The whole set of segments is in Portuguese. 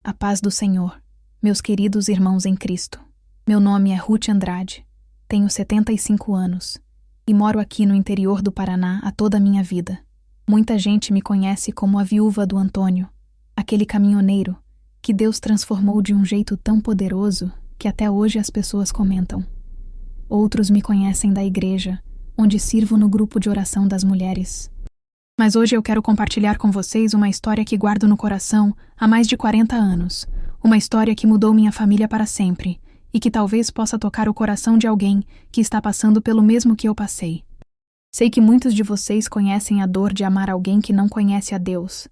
A paz do Senhor, meus queridos irmãos em Cristo. Meu nome é Ruth Andrade, tenho 75 anos e moro aqui no interior do Paraná há toda a minha vida. Muita gente me conhece como a viúva do Antônio, aquele caminhoneiro que Deus transformou de um jeito tão poderoso que até hoje as pessoas comentam. Outros me conhecem da igreja, onde sirvo no grupo de oração das mulheres. Mas hoje eu quero compartilhar com vocês uma história que guardo no coração há mais de 40 anos. Uma história que mudou minha família para sempre e que talvez possa tocar o coração de alguém que está passando pelo mesmo que eu passei. Sei que muitos de vocês conhecem a dor de amar alguém que não conhece a Deus,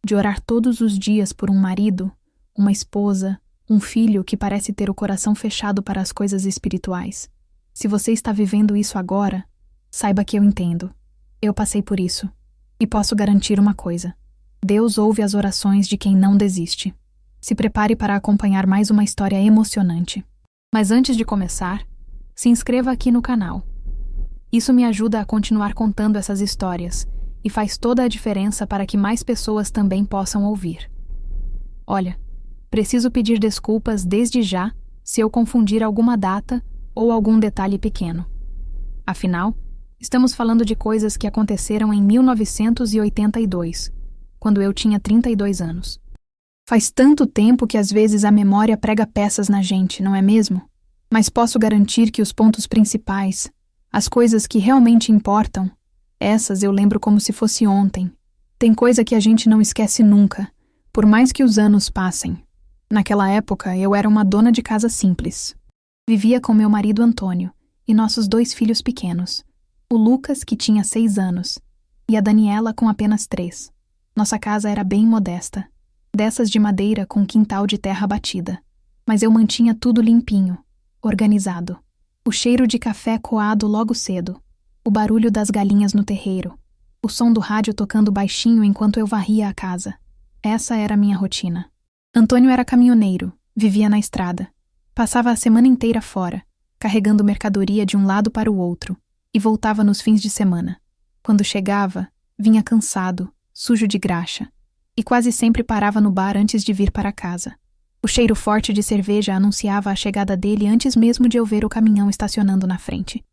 de orar todos os dias por um marido, uma esposa, um filho que parece ter o coração fechado para as coisas espirituais. Se você está vivendo isso agora, saiba que eu entendo. Eu passei por isso. E posso garantir uma coisa: Deus ouve as orações de quem não desiste. Se prepare para acompanhar mais uma história emocionante. Mas antes de começar, se inscreva aqui no canal. Isso me ajuda a continuar contando essas histórias e faz toda a diferença para que mais pessoas também possam ouvir. Olha, preciso pedir desculpas desde já se eu confundir alguma data ou algum detalhe pequeno. Afinal, estamos falando de coisas que aconteceram em 1982, quando eu tinha 32 anos. Faz tanto tempo que às vezes a memória prega peças na gente, não é mesmo? Mas posso garantir que os pontos principais, as coisas que realmente importam, essas eu lembro como se fosse ontem. Tem coisa que a gente não esquece nunca, por mais que os anos passem. Naquela época, eu era uma dona de casa simples. Vivia com meu marido Antônio e nossos 2 filhos pequenos. O Lucas, que tinha 6 anos, e a Daniela, com apenas 3. Nossa casa era bem modesta, dessas de madeira com quintal de terra batida. Mas eu mantinha tudo limpinho, organizado. O cheiro de café coado logo cedo, o barulho das galinhas no terreiro, o som do rádio tocando baixinho enquanto eu varria a casa. Essa era a minha rotina. Antônio era caminhoneiro, vivia na estrada. Passava a semana inteira fora, carregando mercadoria de um lado para o outro, e voltava nos fins de semana. Quando chegava, vinha cansado, sujo de graxa, e quase sempre parava no bar antes de vir para casa. O cheiro forte de cerveja anunciava a chegada dele antes mesmo de eu ver o caminhão estacionando na frente.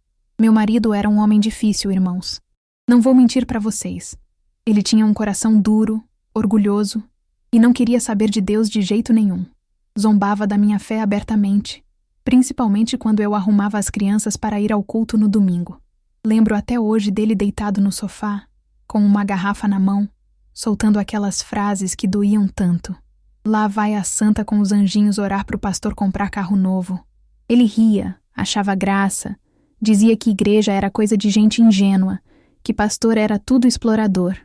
Meu marido era um homem difícil, irmãos. Não vou mentir para vocês. Ele tinha um coração duro, orgulhoso, e não queria saber de Deus de jeito nenhum. Zombava da minha fé abertamente, principalmente quando eu arrumava as crianças para ir ao culto no domingo. Lembro até hoje dele deitado no sofá, com uma garrafa na mão, soltando aquelas frases que doíam tanto. Lá vai a santa com os anjinhos orar para o pastor comprar carro novo. Ele ria, achava graça, dizia que igreja era coisa de gente ingênua, que pastor era tudo explorador.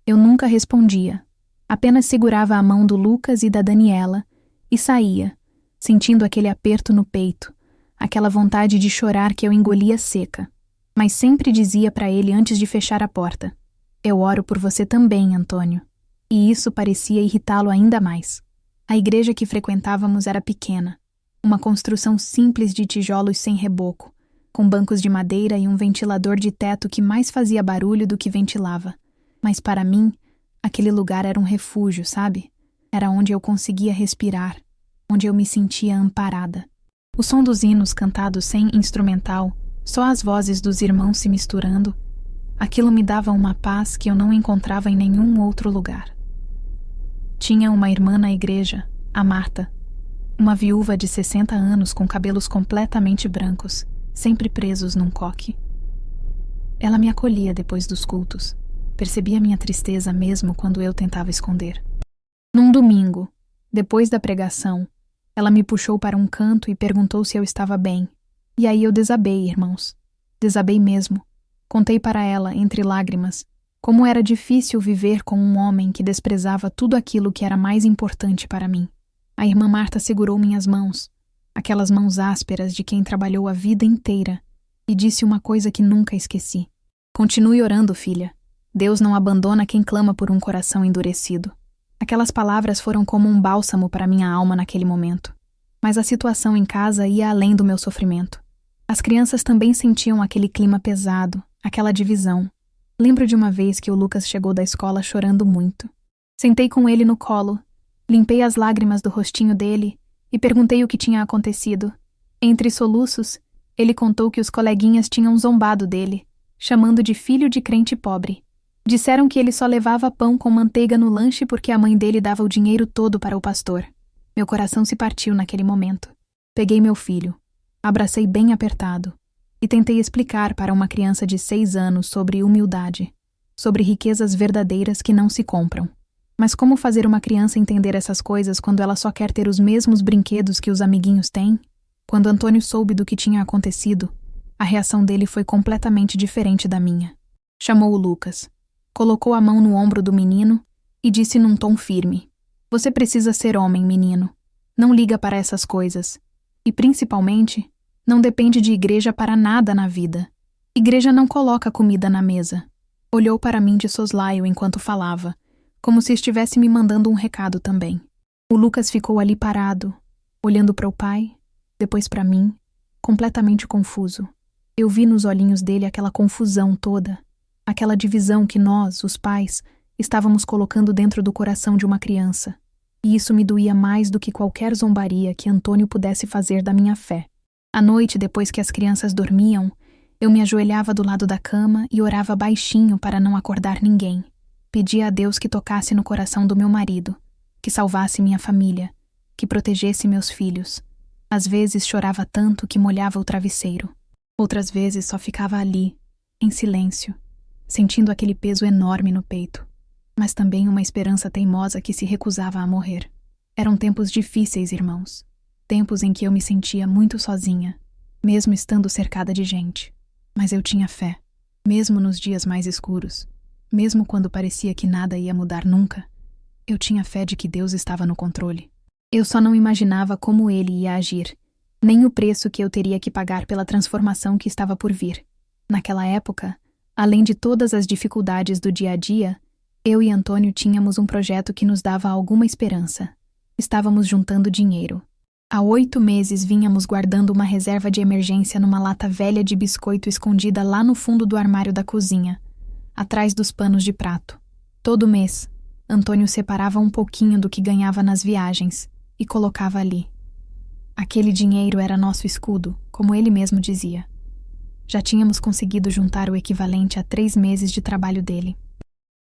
Eu nunca respondia. Apenas segurava a mão do Lucas e da Daniela e saía, sentindo aquele aperto no peito, aquela vontade de chorar que eu engolia seca. Mas sempre dizia para ele antes de fechar a porta: "Eu oro por você também, Antônio." E isso parecia irritá-lo ainda mais. A igreja que frequentávamos era pequena, uma construção simples de tijolos sem reboco, com bancos de madeira e um ventilador de teto que mais fazia barulho do que ventilava. Mas para mim, aquele lugar era um refúgio, sabe? Era onde eu conseguia respirar, onde eu me sentia amparada. O som dos hinos cantados sem instrumental, só as vozes dos irmãos se misturando, aquilo me dava uma paz que eu não encontrava em nenhum outro lugar. Tinha uma irmã na igreja, a Marta, uma viúva de 60 anos com cabelos completamente brancos, sempre presos num coque. Ela me acolhia depois dos cultos, percebia minha tristeza mesmo quando eu tentava esconder. Num domingo, depois da pregação, ela me puxou para um canto e perguntou se eu estava bem. E aí eu desabei, irmãos. Desabei mesmo. Contei para ela, entre lágrimas, como era difícil viver com um homem que desprezava tudo aquilo que era mais importante para mim. A irmã Marta segurou minhas mãos, aquelas mãos ásperas de quem trabalhou a vida inteira, e disse uma coisa que nunca esqueci: "Continue orando, filha. Deus não abandona quem clama por um coração endurecido." Aquelas palavras foram como um bálsamo para minha alma naquele momento. Mas a situação em casa ia além do meu sofrimento. As crianças também sentiam aquele clima pesado, aquela divisão. Lembro de uma vez que o Lucas chegou da escola chorando muito. Sentei com ele no colo Limpei as lágrimas do rostinho dele e perguntei o que tinha acontecido. Entre soluços, ele contou que os coleguinhas tinham zombado dele, chamando de filho de crente pobre. Disseram que ele só levava pão com manteiga no lanche porque a mãe dele dava o dinheiro todo para o pastor. Meu coração se partiu naquele momento. Peguei meu filho, abracei bem apertado e tentei explicar para uma criança de 6 anos sobre humildade, sobre riquezas verdadeiras que não se compram. Mas como fazer uma criança entender essas coisas quando ela só quer ter os mesmos brinquedos que os amiguinhos têm? Quando Antônio soube do que tinha acontecido, a reação dele foi completamente diferente da minha. Chamou o Lucas, colocou a mão no ombro do menino e disse num tom firme: "Você precisa ser homem, menino. Não liga para essas coisas. E, principalmente, não depende de igreja para nada na vida. Igreja não coloca comida na mesa." Olhou para mim de soslaio enquanto falava, como se estivesse me mandando um recado também. O Lucas ficou ali parado, olhando para o pai, depois para mim, completamente confuso. Eu vi nos olhinhos dele aquela confusão toda, aquela divisão que nós, os pais, estávamos colocando dentro do coração de uma criança. E isso me doía mais do que qualquer zombaria que Antônio pudesse fazer da minha fé. À noite, depois que as crianças dormiam, eu me ajoelhava do lado da cama e orava baixinho para não acordar ninguém. Pedia a Deus que tocasse no coração do meu marido, que salvasse minha família, que protegesse meus filhos. Às vezes chorava tanto que molhava o travesseiro. Outras vezes só ficava ali, em silêncio, sentindo aquele peso enorme no peito, mas também uma esperança teimosa que se recusava a morrer. Eram tempos difíceis, irmãos. Tempos em que eu me sentia muito sozinha, mesmo estando cercada de gente. Mas eu tinha fé, mesmo nos dias mais escuros. Mesmo quando parecia que nada ia mudar nunca, eu tinha fé de que Deus estava no controle. Eu só não imaginava como ele ia agir, nem o preço que eu teria que pagar pela transformação que estava por vir. Naquela época, além de todas as dificuldades do dia a dia, eu e Antônio tínhamos um projeto que nos dava alguma esperança. Estávamos juntando dinheiro. Há 8 meses vínhamos guardando uma reserva de emergência numa lata velha de biscoito escondida lá no fundo do armário da cozinha, atrás dos panos de prato. Todo mês, Antônio separava um pouquinho do que ganhava nas viagens e colocava ali. Aquele dinheiro era nosso escudo, como ele mesmo dizia. Já tínhamos conseguido juntar o equivalente a 3 meses de trabalho dele.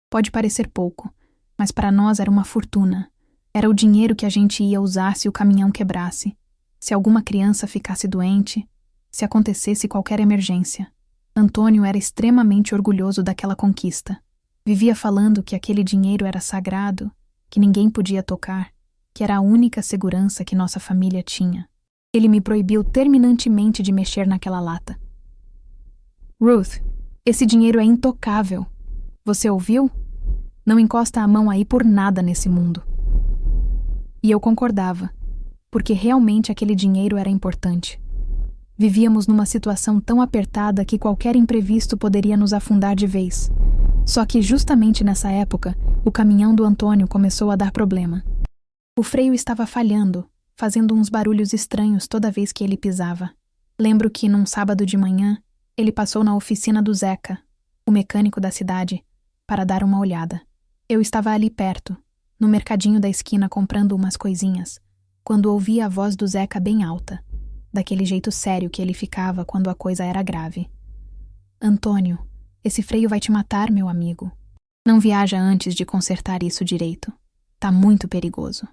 Pode parecer pouco, mas para nós era uma fortuna. Era o dinheiro que a gente ia usar se o caminhão quebrasse, se alguma criança ficasse doente, se acontecesse qualquer emergência. Antônio era extremamente orgulhoso daquela conquista. Vivia falando que aquele dinheiro era sagrado, que ninguém podia tocar, que era a única segurança que nossa família tinha. Ele me proibiu terminantemente de mexer naquela lata. "Ruth, esse dinheiro é intocável. Você ouviu? Não encosta a mão aí por nada nesse mundo." E eu concordava, porque realmente aquele dinheiro era importante. Vivíamos numa situação tão apertada que qualquer imprevisto poderia nos afundar de vez. Só que justamente nessa época, o caminhão do Antônio começou a dar problema. O freio estava falhando, fazendo uns barulhos estranhos toda vez que ele pisava. Lembro que, num sábado de manhã, ele passou na oficina do Zeca, o mecânico da cidade, para dar uma olhada. Eu estava ali perto, no mercadinho da esquina comprando umas coisinhas, quando ouvi a voz do Zeca bem alta, daquele jeito sério que ele ficava quando a coisa era grave. "Antônio, esse freio vai te matar, meu amigo. Não viaja antes de consertar isso direito. Tá muito perigoso."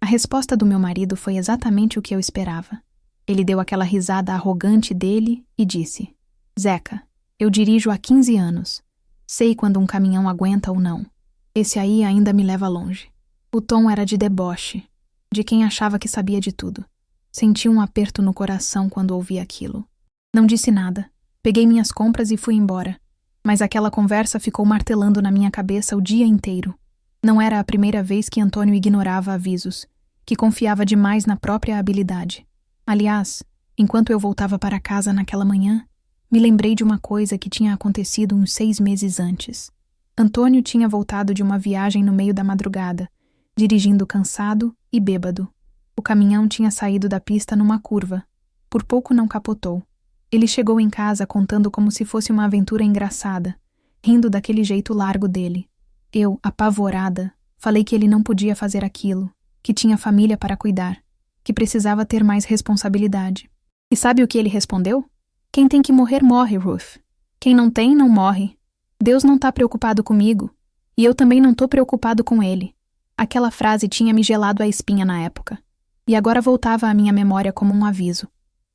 A resposta do meu marido foi exatamente o que eu esperava. Ele deu aquela risada arrogante dele e disse: "Zeca, eu dirijo há 15 anos. Sei quando um caminhão aguenta ou não. Esse aí ainda me leva longe." O tom era de deboche, de quem achava que sabia de tudo. Senti um aperto no coração quando ouvi aquilo. Não disse nada. Peguei minhas compras e fui embora. Mas aquela conversa ficou martelando na minha cabeça o dia inteiro. Não era a primeira vez que Antônio ignorava avisos, que confiava demais na própria habilidade. Aliás, enquanto eu voltava para casa naquela manhã, me lembrei de uma coisa que tinha acontecido uns 6 meses antes. Antônio tinha voltado de uma viagem no meio da madrugada, dirigindo cansado e bêbado. O caminhão tinha saído da pista numa curva. Por pouco não capotou. Ele chegou em casa contando como se fosse uma aventura engraçada, rindo daquele jeito largo dele. Eu, apavorada, falei que ele não podia fazer aquilo, que tinha família para cuidar, que precisava ter mais responsabilidade. E sabe o que ele respondeu? Quem tem que morrer, morre, Ruth. Quem não tem, não morre. Deus não está preocupado comigo, e eu também não estou preocupado com ele. Aquela frase tinha me gelado a espinha na época, e agora voltava à minha memória como um aviso.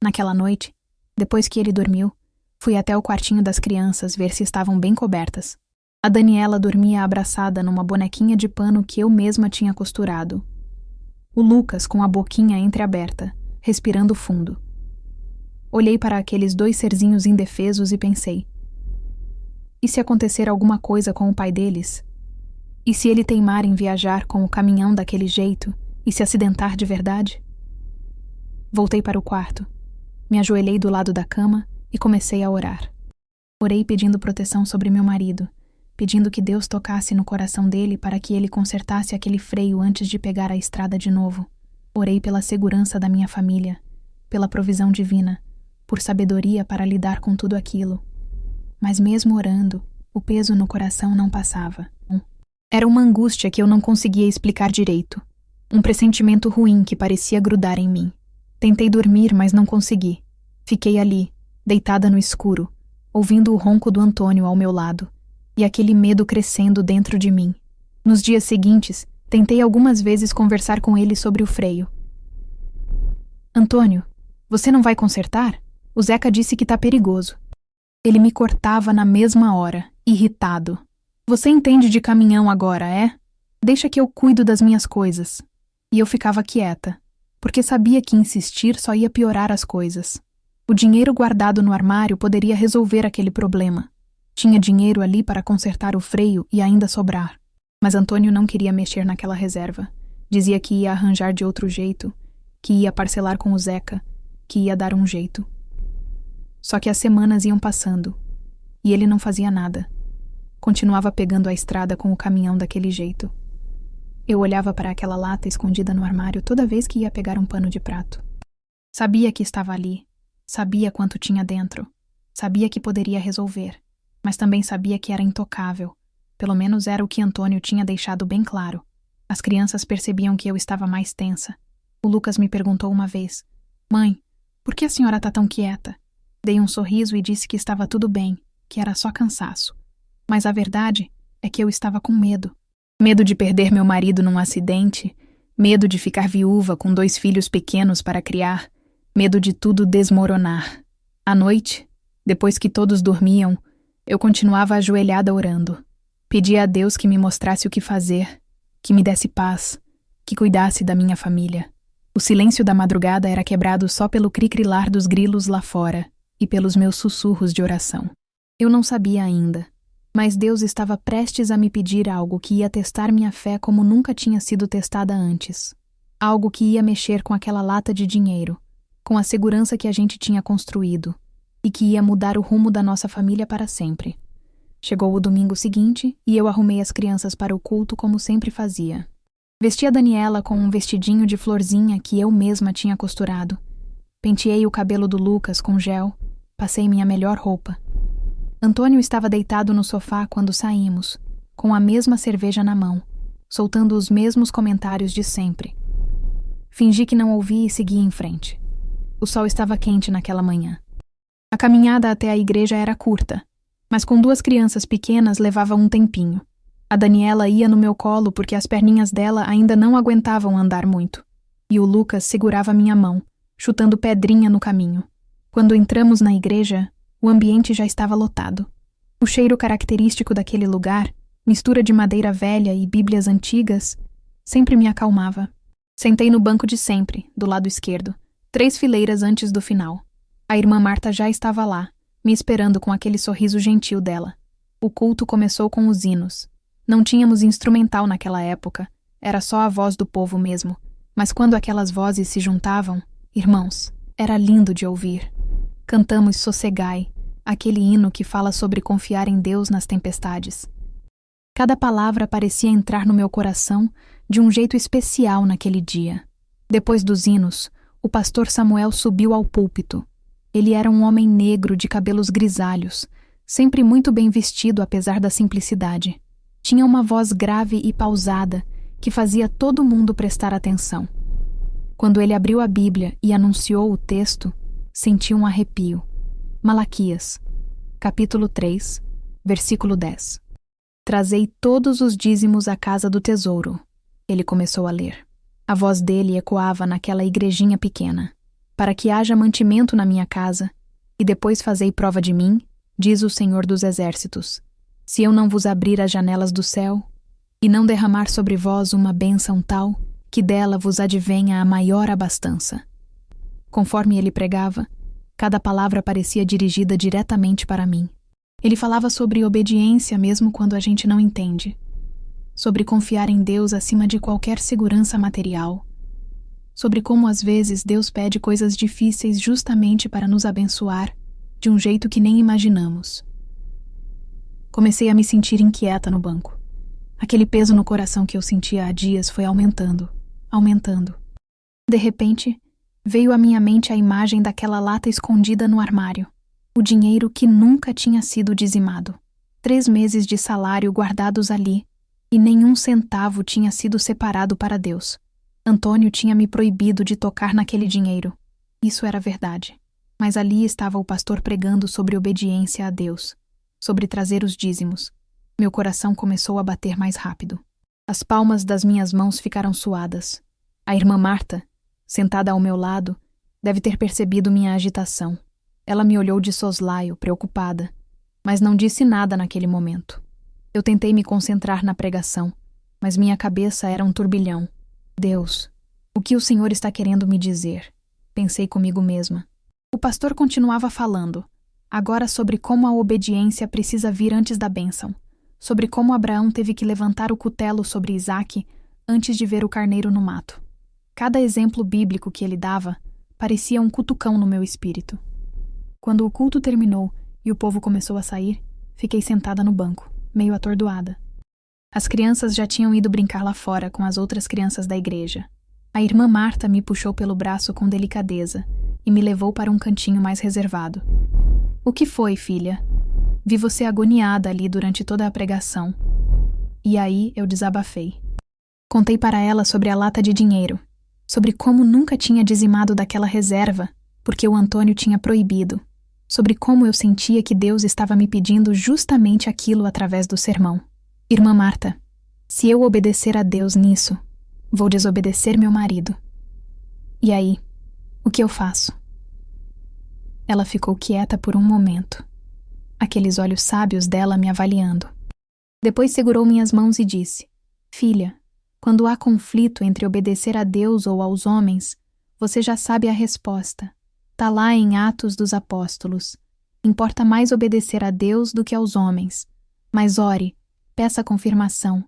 Naquela noite, depois que ele dormiu, fui até o quartinho das crianças ver se estavam bem cobertas. A Daniela dormia abraçada numa bonequinha de pano que eu mesma tinha costurado. O Lucas com a boquinha entreaberta, respirando fundo. Olhei para aqueles dois serzinhos indefesos e pensei: e se acontecer alguma coisa com o pai deles? E se ele teimar em viajar com o caminhão daquele jeito e se acidentar de verdade? Voltei para o quarto, me ajoelhei do lado da cama e comecei a orar. Orei pedindo proteção sobre meu marido, pedindo que Deus tocasse no coração dele para que ele consertasse aquele freio antes de pegar a estrada de novo. Orei pela segurança da minha família, pela provisão divina, por sabedoria para lidar com tudo aquilo. Mas mesmo orando, o peso no coração não passava. Era uma angústia que eu não conseguia explicar direito. Um pressentimento ruim que parecia grudar em mim. Tentei dormir, mas não consegui. Fiquei ali, deitada no escuro, ouvindo o ronco do Antônio ao meu lado, e aquele medo crescendo dentro de mim. Nos dias seguintes, tentei algumas vezes conversar com ele sobre o freio. Antônio, você não vai consertar? O Zeca disse que tá perigoso. Ele me cortava na mesma hora, irritado. Você entende de caminhão agora, é? Deixa que eu cuido das minhas coisas. E eu ficava quieta, porque sabia que insistir só ia piorar as coisas. O dinheiro guardado no armário poderia resolver aquele problema. Tinha dinheiro ali para consertar o freio e ainda sobrar. Mas Antônio não queria mexer naquela reserva. Dizia que ia arranjar de outro jeito, que ia parcelar com o Zeca, que ia dar um jeito. Só que as semanas iam passando, e ele não fazia nada. Continuava pegando a estrada com o caminhão daquele jeito. Eu olhava para aquela lata escondida no armário toda vez que ia pegar um pano de prato. Sabia que estava ali, sabia quanto tinha dentro, sabia que poderia resolver, mas também sabia que era intocável. Pelo menos era o que Antônio tinha deixado bem claro. As crianças percebiam que eu estava mais tensa. O Lucas me perguntou uma vez: Mãe, por que a senhora está tão quieta? Dei um sorriso e disse que estava tudo bem, que era só cansaço. Mas a verdade é que eu estava com medo. Medo de perder meu marido num acidente, medo de ficar viúva com 2 filhos pequenos para criar, medo de tudo desmoronar. À noite, depois que todos dormiam, eu continuava ajoelhada orando. Pedia a Deus que me mostrasse o que fazer, que me desse paz, que cuidasse da minha família. O silêncio da madrugada era quebrado só pelo cricrilar dos grilos lá fora e pelos meus sussurros de oração. Eu não sabia ainda, mas Deus estava prestes a me pedir algo que ia testar minha fé como nunca tinha sido testada antes. Algo que ia mexer com aquela lata de dinheiro, com a segurança que a gente tinha construído, e que ia mudar o rumo da nossa família para sempre. Chegou o domingo seguinte e eu arrumei as crianças para o culto como sempre fazia. Vesti a Daniela com um vestidinho de florzinha que eu mesma tinha costurado. Penteei o cabelo do Lucas com gel, passei minha melhor roupa. Antônio estava deitado no sofá quando saímos, com a mesma cerveja na mão, soltando os mesmos comentários de sempre. Fingi que não ouvi e segui em frente. O sol estava quente naquela manhã. A caminhada até a igreja era curta, mas com 2 crianças pequenas levava um tempinho. A Daniela ia no meu colo porque as perninhas dela ainda não aguentavam andar muito, e o Lucas segurava minha mão, chutando pedrinha no caminho. Quando entramos na igreja, o ambiente já estava lotado. O cheiro característico daquele lugar, mistura de madeira velha e bíblias antigas, sempre me acalmava. Sentei no banco de sempre, do lado esquerdo, 3 fileiras antes do final. A irmã Marta já estava lá, me esperando com aquele sorriso gentil dela. O culto começou com os hinos. Não tínhamos instrumental naquela época, era só a voz do povo mesmo. Mas quando aquelas vozes se juntavam, irmãos, era lindo de ouvir. Cantamos Sossegai, aquele hino que fala sobre confiar em Deus nas tempestades. Cada palavra parecia entrar no meu coração de um jeito especial naquele dia. Depois dos hinos, o pastor Samuel subiu ao púlpito. Ele era um homem negro de cabelos grisalhos, sempre muito bem vestido apesar da simplicidade. Tinha uma voz grave e pausada, que fazia todo mundo prestar atenção. Quando ele abriu a Bíblia e anunciou o texto, senti um arrepio. Malaquias, capítulo 3, versículo 10. Trazei todos os dízimos à casa do tesouro. Ele começou a ler. A voz dele ecoava naquela igrejinha pequena. Para que haja mantimento na minha casa, e depois fazei prova de mim, diz o Senhor dos Exércitos. Se eu não vos abrir as janelas do céu, e não derramar sobre vós uma bênção tal, que dela vos advenha a maior abastança. Conforme ele pregava, cada palavra parecia dirigida diretamente para mim. Ele falava sobre obediência mesmo quando a gente não entende, sobre confiar em Deus acima de qualquer segurança material, sobre como às vezes Deus pede coisas difíceis justamente para nos abençoar de um jeito que nem imaginamos. Comecei a me sentir inquieta no banco. Aquele peso no coração que eu sentia há dias foi aumentando. De repente, veio à minha mente a imagem daquela lata escondida no armário. O dinheiro que nunca tinha sido dizimado. 3 meses de salário guardados ali, e nenhum centavo tinha sido separado para Deus. Antônio tinha me proibido de tocar naquele dinheiro. Isso era verdade. Mas ali estava o pastor pregando sobre obediência a Deus, sobre trazer os dízimos. Meu coração começou a bater mais rápido. As palmas das minhas mãos ficaram suadas. A irmã Marta, sentada ao meu lado, deve ter percebido minha agitação. Ela me olhou de soslaio, preocupada, mas não disse nada naquele momento. Eu tentei me concentrar na pregação, mas minha cabeça era um turbilhão. Deus, o que o Senhor está querendo me dizer? Pensei comigo mesma. O pastor continuava falando, agora sobre como a obediência precisa vir antes da bênção, sobre como Abraão teve que levantar o cutelo sobre Isaque antes de ver o carneiro no mato. Cada exemplo bíblico que ele dava parecia um cutucão no meu espírito. Quando o culto terminou e o povo começou a sair, fiquei sentada no banco, meio atordoada. As crianças já tinham ido brincar lá fora com as outras crianças da igreja. A irmã Marta me puxou pelo braço com delicadeza e me levou para um cantinho mais reservado. O que foi, filha? Vi você agoniada ali durante toda a pregação. E aí eu desabafei. Contei para ela sobre a lata de dinheiro, sobre como nunca tinha dizimado daquela reserva, porque o Antônio tinha proibido, sobre como eu sentia que Deus estava me pedindo justamente aquilo através do sermão. Irmã Marta, se eu obedecer a Deus nisso, vou desobedecer meu marido. E aí, o que eu faço? Ela ficou quieta por um momento, aqueles olhos sábios dela me avaliando. Depois segurou minhas mãos e disse: Filha, quando há conflito entre obedecer a Deus ou aos homens, você já sabe a resposta. Tá lá em Atos dos Apóstolos. Importa mais obedecer a Deus do que aos homens. Mas ore, peça confirmação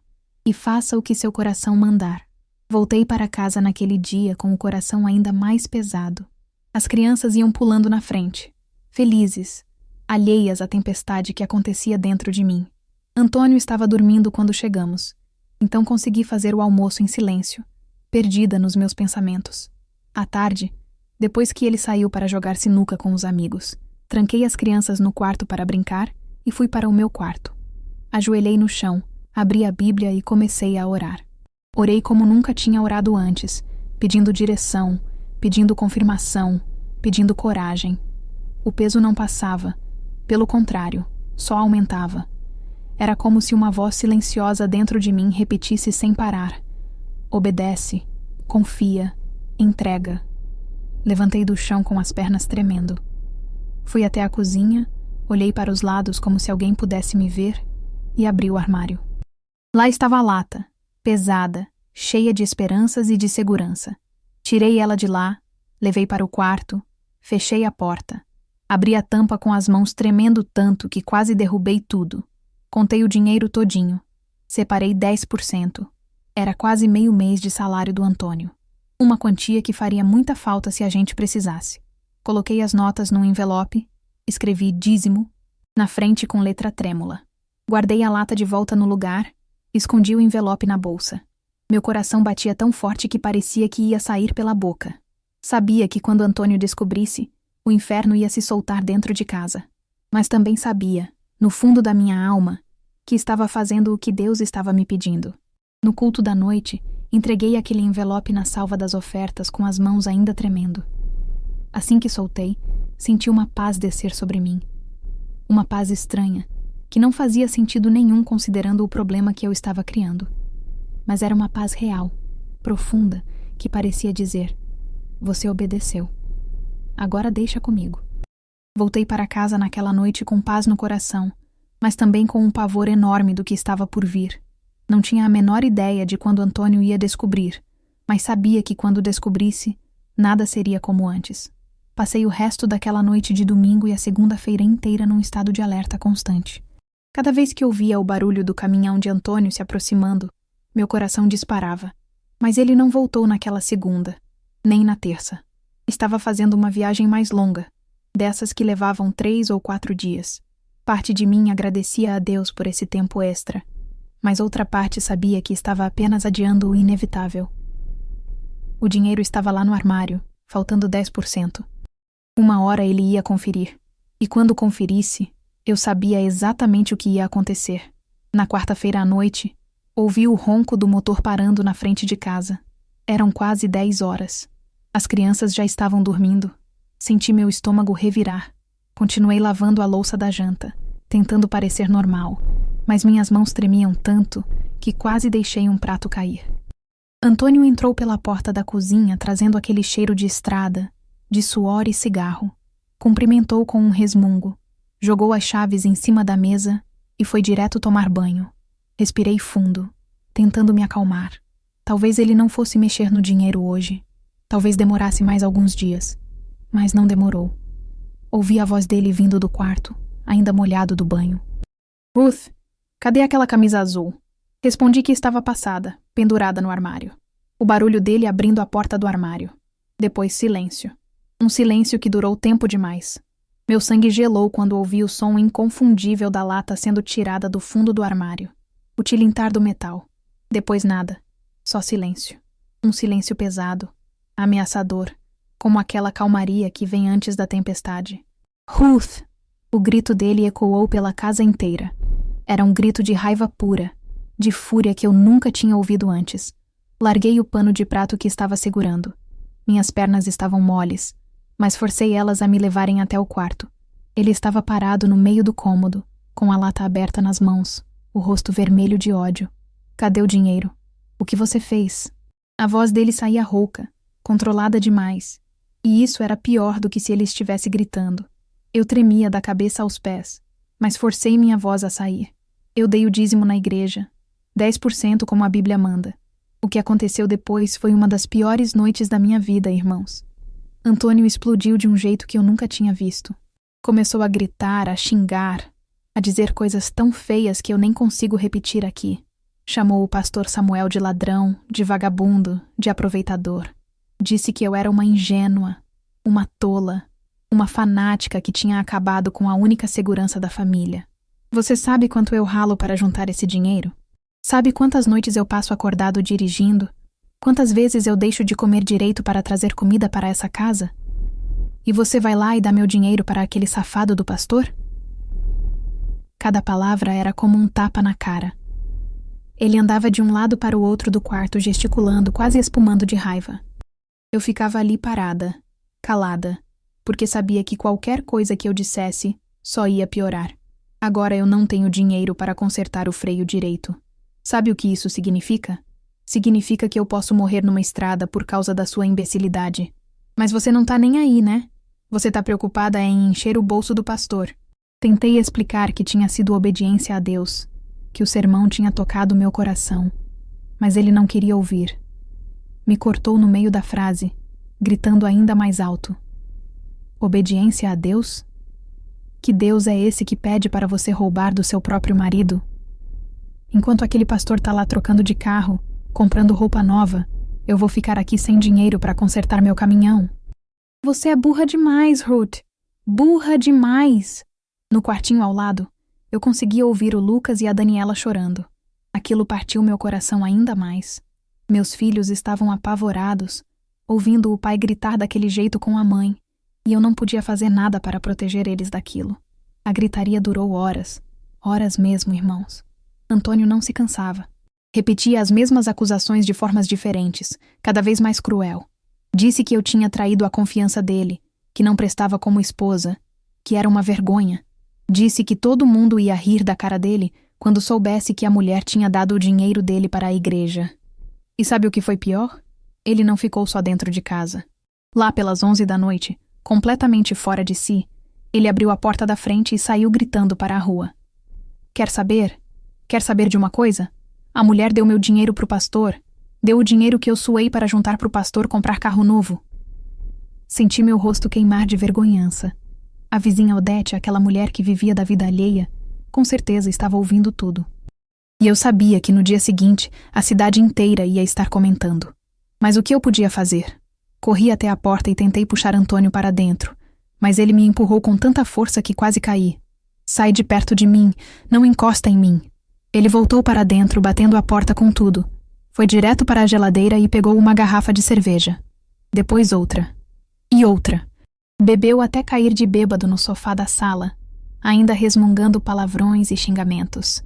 e faça o que seu coração mandar. Voltei para casa naquele dia com o coração ainda mais pesado. As crianças iam pulando na frente, felizes, alheias à tempestade que acontecia dentro de mim. Antônio estava dormindo quando chegamos, então consegui fazer o almoço em silêncio, perdida nos meus pensamentos. À tarde, depois que ele saiu para jogar sinuca com os amigos, tranquei as crianças no quarto para brincar e fui para o meu quarto. Ajoelhei no chão, abri a Bíblia e comecei a orar. Orei como nunca tinha orado antes, pedindo direção, pedindo confirmação, pedindo coragem. O peso não passava, pelo contrário, só aumentava. Era como se uma voz silenciosa dentro de mim repetisse sem parar: obedece, confia, entrega. Levantei do chão com as pernas tremendo. Fui até a cozinha, olhei para os lados como se alguém pudesse me ver e abri o armário. Lá estava a lata, pesada, cheia de esperanças e de segurança. Tirei ela de lá, levei para o quarto, fechei a porta. Abri a tampa com as mãos tremendo tanto que quase derrubei tudo. Contei o dinheiro todinho. Separei 10%. Era quase meio mês de salário do Antônio. Uma quantia que faria muita falta se a gente precisasse. Coloquei as notas num envelope, escrevi dízimo, na frente com letra trêmula. Guardei a lata de volta no lugar, escondi o envelope na bolsa. Meu coração batia tão forte que parecia que ia sair pela boca. Sabia que quando Antônio descobrisse, o inferno ia se soltar dentro de casa. Mas também sabia, no fundo da minha alma, que estava fazendo o que Deus estava me pedindo. No culto da noite, entreguei aquele envelope na salva das ofertas com as mãos ainda tremendo. Assim que soltei, senti uma paz descer sobre mim. Uma paz estranha, que não fazia sentido nenhum considerando o problema que eu estava criando. Mas era uma paz real, profunda, que parecia dizer: você obedeceu. Agora deixa comigo. Voltei para casa naquela noite com paz no coração, mas também com um pavor enorme do que estava por vir. Não tinha a menor ideia de quando Antônio ia descobrir, mas sabia que quando descobrisse, nada seria como antes. Passei o resto daquela noite de domingo e a segunda-feira inteira num estado de alerta constante. Cada vez que ouvia o barulho do caminhão de Antônio se aproximando, meu coração disparava. Mas ele não voltou naquela segunda, nem na terça. Estava fazendo uma viagem mais longa, dessas que levavam 3 ou 4 dias. Parte de mim agradecia a Deus por esse tempo extra, mas outra parte sabia que estava apenas adiando o inevitável. O dinheiro estava lá no armário, faltando 10%. Uma hora ele ia conferir, e quando conferisse, eu sabia exatamente o que ia acontecer. Na quarta-feira à noite, ouvi o ronco do motor parando na frente de casa. Eram quase 10 horas. As crianças já estavam dormindo. Senti meu estômago revirar. Continuei lavando a louça da janta, tentando parecer normal, mas minhas mãos tremiam tanto que quase deixei um prato cair. Antônio entrou pela porta da cozinha trazendo aquele cheiro de estrada, de suor e cigarro. Cumprimentou com um resmungo, jogou as chaves em cima da mesa e foi direto tomar banho. Respirei fundo, tentando me acalmar. Talvez ele não fosse mexer no dinheiro hoje. Talvez demorasse mais alguns dias. Mas não demorou. Ouvi a voz dele vindo do quarto, ainda molhado do banho. Ruth, cadê aquela camisa azul? Respondi que estava passada, pendurada no armário. O barulho dele abrindo a porta do armário. Depois silêncio. Um silêncio que durou tempo demais. Meu sangue gelou quando ouvi o som inconfundível da lata sendo tirada do fundo do armário. O tilintar do metal. Depois nada. Só silêncio. Um silêncio pesado, ameaçador, como aquela calmaria que vem antes da tempestade. Ruth! O grito dele ecoou pela casa inteira. Era um grito de raiva pura, de fúria que eu nunca tinha ouvido antes. Larguei o pano de prato que estava segurando. Minhas pernas estavam moles, mas forcei elas a me levarem até o quarto. Ele estava parado no meio do cômodo, com a lata aberta nas mãos, o rosto vermelho de ódio. Cadê o dinheiro? O que você fez? A voz dele saía rouca, controlada demais, e isso era pior do que se ele estivesse gritando. Eu tremia da cabeça aos pés, mas forcei minha voz a sair. Eu dei o dízimo na igreja, 10% como a Bíblia manda. O que aconteceu depois foi uma das piores noites da minha vida, irmãos. Antônio explodiu de um jeito que eu nunca tinha visto. Começou a gritar, a xingar, a dizer coisas tão feias que eu nem consigo repetir aqui. Chamou o pastor Samuel de ladrão, de vagabundo, de aproveitador. Disse que eu era uma ingênua, uma tola, uma fanática que tinha acabado com a única segurança da família. Você sabe quanto eu ralo para juntar esse dinheiro? Sabe quantas noites eu passo acordado dirigindo? Quantas vezes eu deixo de comer direito para trazer comida para essa casa? E você vai lá e dá meu dinheiro para aquele safado do pastor? Cada palavra era como um tapa na cara. Ele andava de um lado para o outro do quarto, gesticulando, quase espumando de raiva. Eu ficava ali parada, calada, porque sabia que qualquer coisa que eu dissesse só ia piorar. Agora eu não tenho dinheiro para consertar o freio direito. Sabe o que isso significa? Significa que eu posso morrer numa estrada por causa da sua imbecilidade. Mas você não tá nem aí, né? Você tá preocupada em encher o bolso do pastor. Tentei explicar que tinha sido obediência a Deus, que o sermão tinha tocado meu coração, mas ele não queria ouvir. Me cortou no meio da frase, gritando ainda mais alto. Obediência a Deus? Que Deus é esse que pede para você roubar do seu próprio marido? Enquanto aquele pastor tá lá trocando de carro, comprando roupa nova, eu vou ficar aqui sem dinheiro para consertar meu caminhão. Você é burra demais, Ruth. Burra demais. No quartinho ao lado, eu conseguia ouvir o Lucas e a Daniela chorando. Aquilo partiu meu coração ainda mais. Meus filhos estavam apavorados, ouvindo o pai gritar daquele jeito com a mãe, e eu não podia fazer nada para proteger eles daquilo. A gritaria durou horas. Horas mesmo, irmãos. Antônio não se cansava. Repetia as mesmas acusações de formas diferentes, cada vez mais cruel. Disse que eu tinha traído a confiança dele, que não prestava como esposa, que era uma vergonha. Disse que todo mundo ia rir da cara dele quando soubesse que a mulher tinha dado o dinheiro dele para a igreja. E sabe o que foi pior? Ele não ficou só dentro de casa. Lá pelas 11 da noite, completamente fora de si, ele abriu a porta da frente e saiu gritando para a rua. Quer saber? Quer saber de uma coisa? A mulher deu meu dinheiro pro pastor. Deu o dinheiro que eu suei para juntar pro pastor comprar carro novo. Senti meu rosto queimar de vergonhança. A vizinha Odete, aquela mulher que vivia da vida alheia, com certeza estava ouvindo tudo. E eu sabia que no dia seguinte a cidade inteira ia estar comentando. Mas o que eu podia fazer? Corri até a porta e tentei puxar Antônio para dentro, mas ele me empurrou com tanta força que quase caí. Sai de perto de mim, não encosta em mim. Ele voltou para dentro, batendo a porta com tudo. Foi direto para a geladeira e pegou uma garrafa de cerveja. Depois outra. E outra. Bebeu até cair de bêbado no sofá da sala, ainda resmungando palavrões e xingamentos.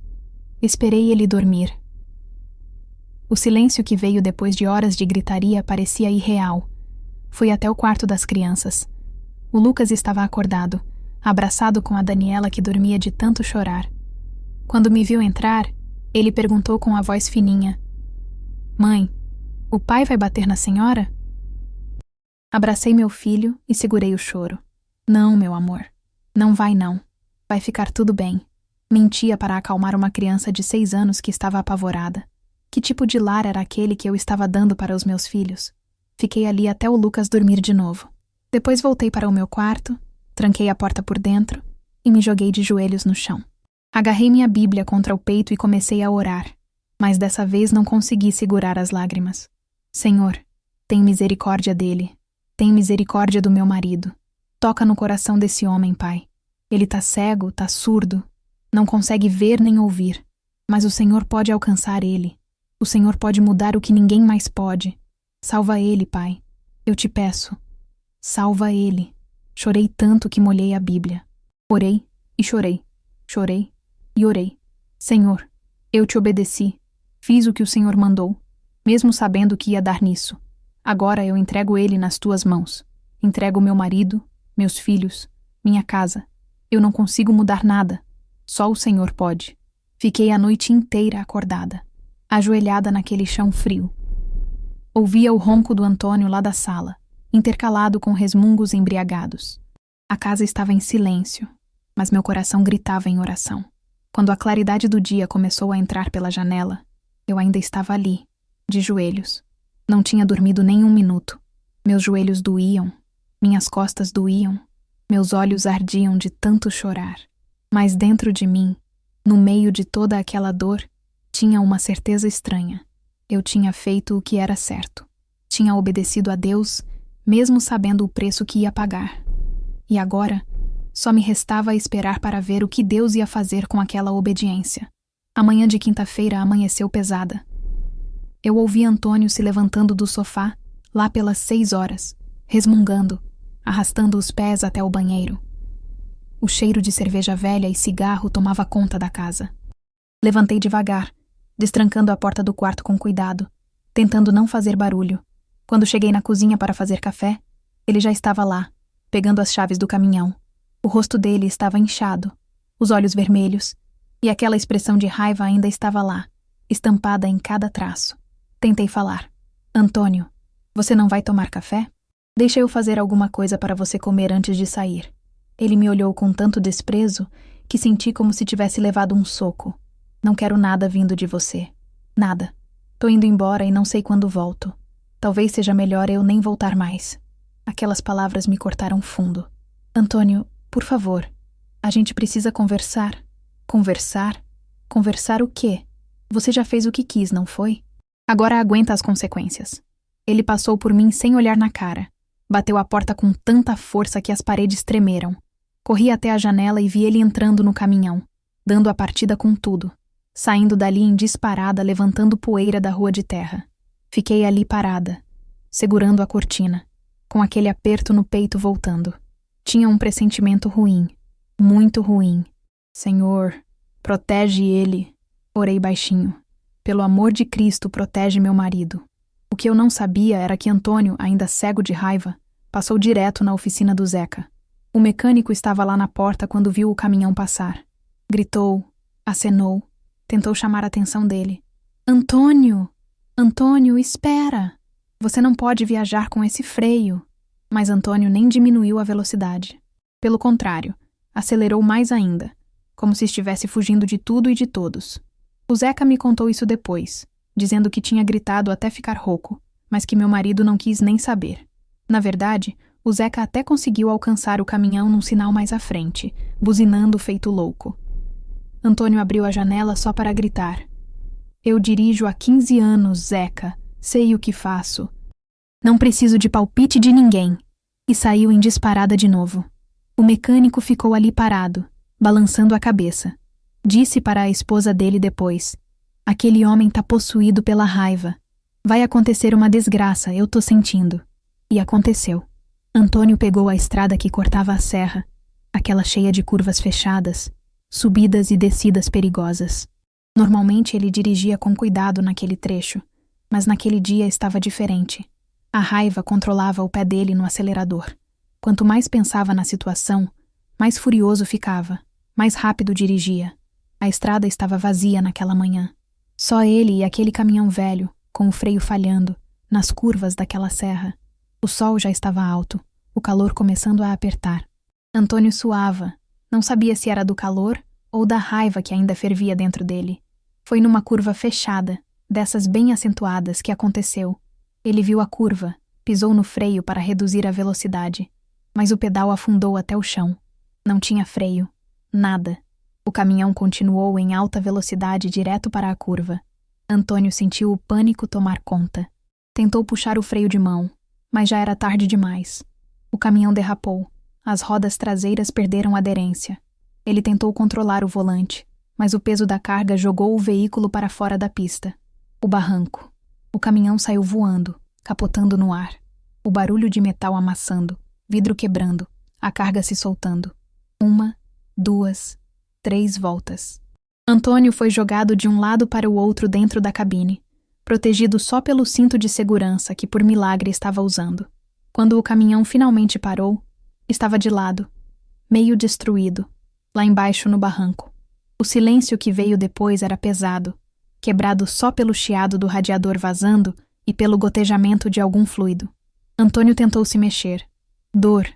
Esperei ele dormir. O silêncio que veio depois de horas de gritaria parecia irreal. Fui até o quarto das crianças. O Lucas estava acordado, abraçado com a Daniela que dormia de tanto chorar. Quando me viu entrar, ele perguntou com a voz fininha: Mãe, o pai vai bater na senhora? Abracei meu filho e segurei o choro. Não, meu amor. Não vai não. Vai ficar tudo bem. Mentia para acalmar uma criança de 6 anos que estava apavorada. Que tipo de lar era aquele que eu estava dando para os meus filhos? Fiquei ali até o Lucas dormir de novo. Depois voltei para o meu quarto, tranquei a porta por dentro e me joguei de joelhos no chão. Agarrei minha Bíblia contra o peito e comecei a orar, mas dessa vez não consegui segurar as lágrimas. Senhor, tem misericórdia dele. Tem misericórdia do meu marido. Toca no coração desse homem, Pai. Ele tá cego, tá surdo. Não consegue ver nem ouvir. Mas o Senhor pode alcançar ele. O Senhor pode mudar o que ninguém mais pode. Salva ele, Pai. Eu te peço. Salva ele. Chorei tanto que molhei a Bíblia. Orei e chorei. Chorei e orei. Senhor, eu te obedeci. Fiz o que o Senhor mandou, mesmo sabendo que ia dar nisso. Agora eu entrego ele nas tuas mãos. Entrego meu marido, meus filhos, minha casa. Eu não consigo mudar nada. Só o Senhor pode. Fiquei a noite inteira acordada, ajoelhada naquele chão frio. Ouvia o ronco do Antônio lá da sala, intercalado com resmungos embriagados. A casa estava em silêncio, mas meu coração gritava em oração. Quando a claridade do dia começou a entrar pela janela, eu ainda estava ali, de joelhos. Não tinha dormido nem 1 minuto. Meus joelhos doíam, minhas costas doíam, meus olhos ardiam de tanto chorar. Mas dentro de mim, no meio de toda aquela dor, tinha uma certeza estranha. Eu tinha feito o que era certo. Tinha obedecido a Deus, mesmo sabendo o preço que ia pagar. E agora, só me restava esperar para ver o que Deus ia fazer com aquela obediência. A manhã de quinta-feira amanheceu pesada. Eu ouvi Antônio se levantando do sofá, lá pelas 6 horas, resmungando, arrastando os pés até o banheiro. O cheiro de cerveja velha e cigarro tomava conta da casa. Levantei devagar, destrancando a porta do quarto com cuidado, tentando não fazer barulho. Quando cheguei na cozinha para fazer café, ele já estava lá, pegando as chaves do caminhão. O rosto dele estava inchado, os olhos vermelhos, e aquela expressão de raiva ainda estava lá, estampada em cada traço. Tentei falar. Antônio, você não vai tomar café? Deixa eu fazer alguma coisa para você comer antes de sair. Ele me olhou com tanto desprezo que senti como se tivesse levado um soco. Não quero nada vindo de você. Nada. Tô indo embora e não sei quando volto. Talvez seja melhor eu nem voltar mais. Aquelas palavras me cortaram fundo. Antônio, por favor, a gente precisa conversar. Conversar? Conversar o quê? Você já fez o que quis, não foi? Agora aguenta as consequências. Ele passou por mim sem olhar na cara. Bateu a porta com tanta força que as paredes tremeram. Corri até a janela e vi ele entrando no caminhão, dando a partida com tudo, saindo dali em disparada, levantando poeira da rua de terra. Fiquei ali parada, segurando a cortina, com aquele aperto no peito voltando. Tinha um pressentimento ruim, muito ruim. Senhor, protege ele, orei baixinho. Pelo amor de Cristo, protege meu marido. O que eu não sabia era que Antônio, ainda cego de raiva, passou direto na oficina do Zeca. O mecânico estava lá na porta quando viu o caminhão passar. Gritou, acenou, tentou chamar a atenção dele. Antônio! Antônio, espera! Você não pode viajar com esse freio. Mas Antônio nem diminuiu a velocidade. Pelo contrário, acelerou mais ainda, como se estivesse fugindo de tudo e de todos. O Zeca me contou isso depois, dizendo que tinha gritado até ficar rouco, mas que meu marido não quis nem saber. Na verdade, o Zeca até conseguiu alcançar o caminhão num sinal mais à frente, buzinando feito louco. Antônio abriu a janela só para gritar. Eu dirijo há 15 anos, Zeca. Sei o que faço. Não preciso de palpite de ninguém. E saiu em disparada de novo. O mecânico ficou ali parado, balançando a cabeça. Disse para a esposa dele depois. Aquele homem tá possuído pela raiva. Vai acontecer uma desgraça, eu tô sentindo. E aconteceu. Antônio pegou a estrada que cortava a serra, aquela cheia de curvas fechadas, subidas e descidas perigosas. Normalmente ele dirigia com cuidado naquele trecho, mas naquele dia estava diferente. A raiva controlava o pé dele no acelerador. Quanto mais pensava na situação, mais furioso ficava, mais rápido dirigia. A estrada estava vazia naquela manhã. Só ele e aquele caminhão velho, com o freio falhando, nas curvas daquela serra. O sol já estava alto, o calor começando a apertar. Antônio suava, não sabia se era do calor ou da raiva que ainda fervia dentro dele. Foi numa curva fechada, dessas bem acentuadas, que aconteceu. Ele viu a curva, pisou no freio para reduzir a velocidade, mas o pedal afundou até o chão. Não tinha freio, nada. O caminhão continuou em alta velocidade direto para a curva. Antônio sentiu o pânico tomar conta. Tentou puxar o freio de mão, mas já era tarde demais. O caminhão derrapou, as rodas traseiras perderam aderência. Ele tentou controlar o volante, mas o peso da carga jogou o veículo para fora da pista. O barranco. O caminhão saiu voando, capotando no ar. O barulho de metal amassando, vidro quebrando, a carga se soltando. 1, 2, 3 voltas. Antônio foi jogado de um lado para o outro dentro da cabine, protegido só pelo cinto de segurança que por milagre estava usando. Quando o caminhão finalmente parou, estava de lado, meio destruído, lá embaixo no barranco. O silêncio que veio depois era pesado, quebrado só pelo chiado do radiador vazando e pelo gotejamento de algum fluido. Antônio tentou se mexer. Dor,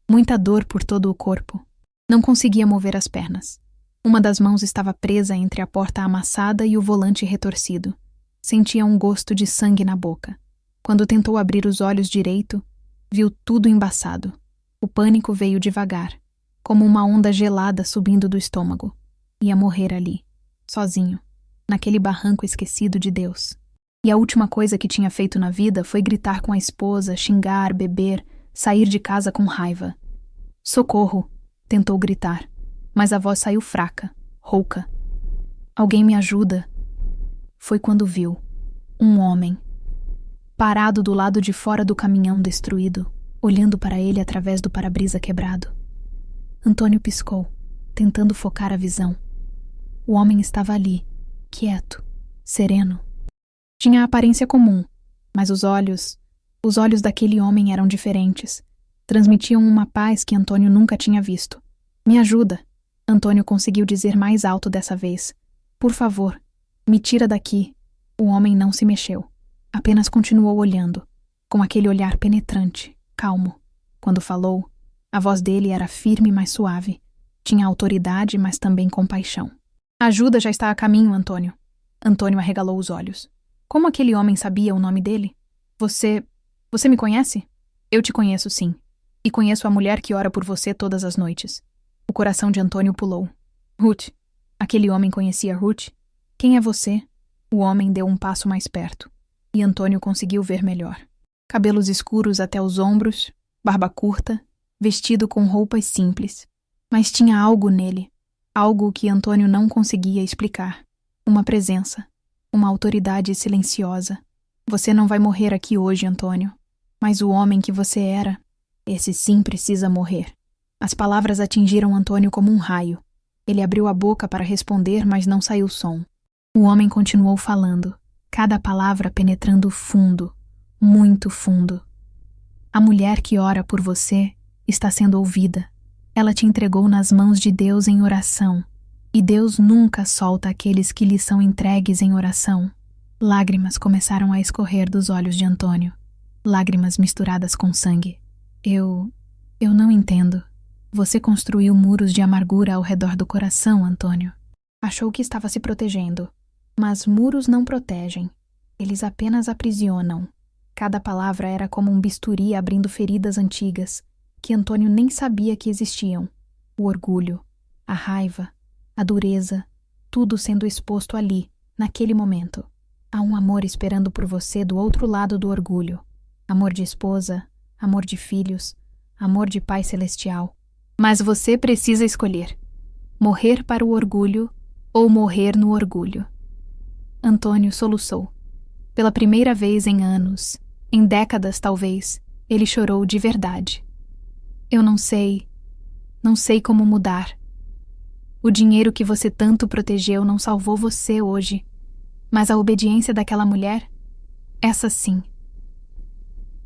muita dor por todo o corpo. Não conseguia mover as pernas. Uma das mãos estava presa entre a porta amassada e o volante retorcido. Sentia um gosto de sangue na boca. Quando tentou abrir os olhos direito, viu tudo embaçado. O pânico veio devagar, como uma onda gelada subindo do estômago. Ia morrer ali, sozinho, naquele barranco esquecido de Deus. E a última coisa que tinha feito na vida foi gritar com a esposa, xingar, beber, sair de casa com raiva. Socorro! Tentou gritar, mas a voz saiu fraca, rouca. Alguém me ajuda. Foi quando viu um homem, parado do lado de fora do caminhão destruído, olhando para ele através do para-brisa quebrado. Antônio piscou, tentando focar a visão. O homem estava ali, quieto, sereno. Tinha a aparência comum, mas os olhos daquele homem eram diferentes. Transmitiam uma paz que Antônio nunca tinha visto. Me ajuda, Antônio conseguiu dizer mais alto dessa vez. Por favor, me tira daqui. O homem não se mexeu. Apenas continuou olhando, com aquele olhar penetrante, calmo. Quando falou, a voz dele era firme, mas suave. Tinha autoridade, mas também compaixão. A ajuda já está a caminho, Antônio. Antônio arregalou os olhos. Como aquele homem sabia o nome dele? Você me conhece? Eu te conheço, sim. E conheço a mulher que ora por você todas as noites. O coração de Antônio pulou. Ruth. Aquele homem conhecia Ruth? Quem é você? O homem deu um passo mais perto. E Antônio conseguiu ver melhor. Cabelos escuros até os ombros, barba curta, vestido com roupas simples. Mas tinha algo nele. Algo que Antônio não conseguia explicar. Uma presença. Uma autoridade silenciosa. Você não vai morrer aqui hoje, Antônio. Mas o homem que você era, esse sim precisa morrer. As palavras atingiram Antônio como um raio. Ele abriu a boca para responder, mas não saiu som. O homem continuou falando, cada palavra penetrando fundo, muito fundo. A mulher que ora por você está sendo ouvida. Ela te entregou nas mãos de Deus em oração, e Deus nunca solta aqueles que lhe são entregues em oração. Lágrimas começaram a escorrer dos olhos de Antônio, lágrimas misturadas com sangue. Eu não entendo. Você construiu muros de amargura ao redor do coração, Antônio. Achou que estava se protegendo. Mas muros não protegem. Eles apenas aprisionam. Cada palavra era como um bisturi abrindo feridas antigas, que Antônio nem sabia que existiam. O orgulho, a raiva, a dureza, tudo sendo exposto ali, naquele momento. Há um amor esperando por você do outro lado do orgulho. Amor de esposa, amor de filhos, amor de Pai Celestial. Mas você precisa escolher: morrer para o orgulho ou morrer no orgulho. Antônio soluçou. Pela primeira vez em anos, em décadas talvez, ele chorou de verdade. Eu não sei como mudar. O dinheiro que você tanto protegeu não salvou você hoje, mas a obediência daquela mulher, essa sim.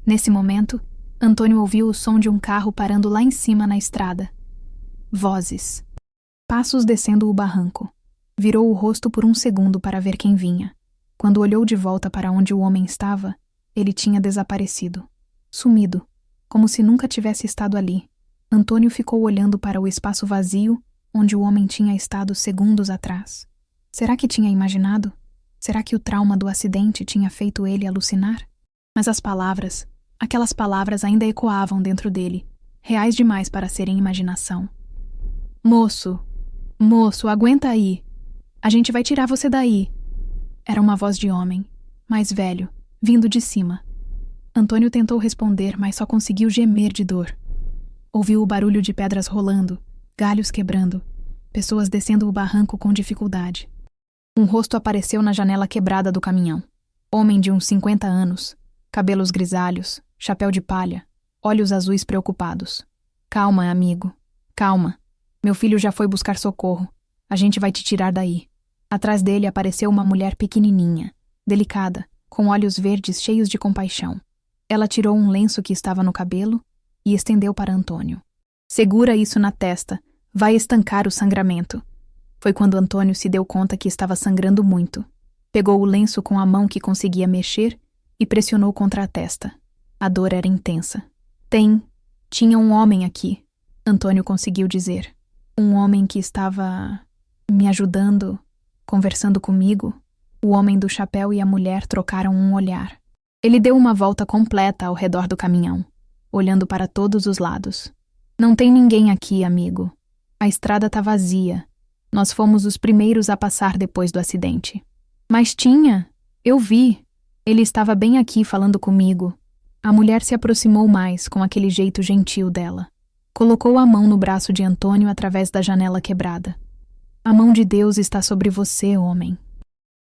Nesse momento, Antônio ouviu o som de um carro parando lá em cima na estrada. Vozes. Passos descendo o barranco. Virou o rosto por um segundo para ver quem vinha. Quando olhou de volta para onde o homem estava, ele tinha desaparecido. Sumido, como se nunca tivesse estado ali. Antônio ficou olhando para o espaço vazio onde o homem tinha estado segundos atrás. Será que tinha imaginado? Será que o trauma do acidente tinha feito ele alucinar? Mas as palavras, aquelas palavras ainda ecoavam dentro dele, reais demais para serem imaginação. Moço, aguenta aí. A gente vai tirar você daí. Era uma voz de homem, mais velho, vindo de cima. Antônio tentou responder, mas só conseguiu gemer de dor. Ouviu o barulho de pedras rolando, galhos quebrando, pessoas descendo o barranco com dificuldade. Um rosto apareceu na janela quebrada do caminhão. Homem de uns 50 anos, cabelos grisalhos, chapéu de palha, olhos azuis preocupados. Calma, amigo. Calma. Meu filho já foi buscar socorro. A gente vai te tirar daí. Atrás dele apareceu uma mulher pequenininha, delicada, com olhos verdes cheios de compaixão. Ela tirou um lenço que estava no cabelo e estendeu para Antônio. Segura isso na testa. Vai estancar o sangramento. Foi quando Antônio se deu conta que estava sangrando muito. Pegou o lenço com a mão que conseguia mexer e pressionou contra a testa. A dor era intensa. Tinha um homem aqui, Antônio conseguiu dizer. Um homem que estava me ajudando, conversando comigo. O homem do chapéu e a mulher trocaram um olhar. Ele deu uma volta completa ao redor do caminhão, olhando para todos os lados. Não tem ninguém aqui, amigo. A estrada tá vazia. Nós fomos os primeiros a passar depois do acidente. Mas tinha. Eu vi. Ele estava bem aqui falando comigo. A mulher se aproximou mais com aquele jeito gentil dela. Colocou a mão no braço de Antônio através da janela quebrada. A mão de Deus está sobre você, homem.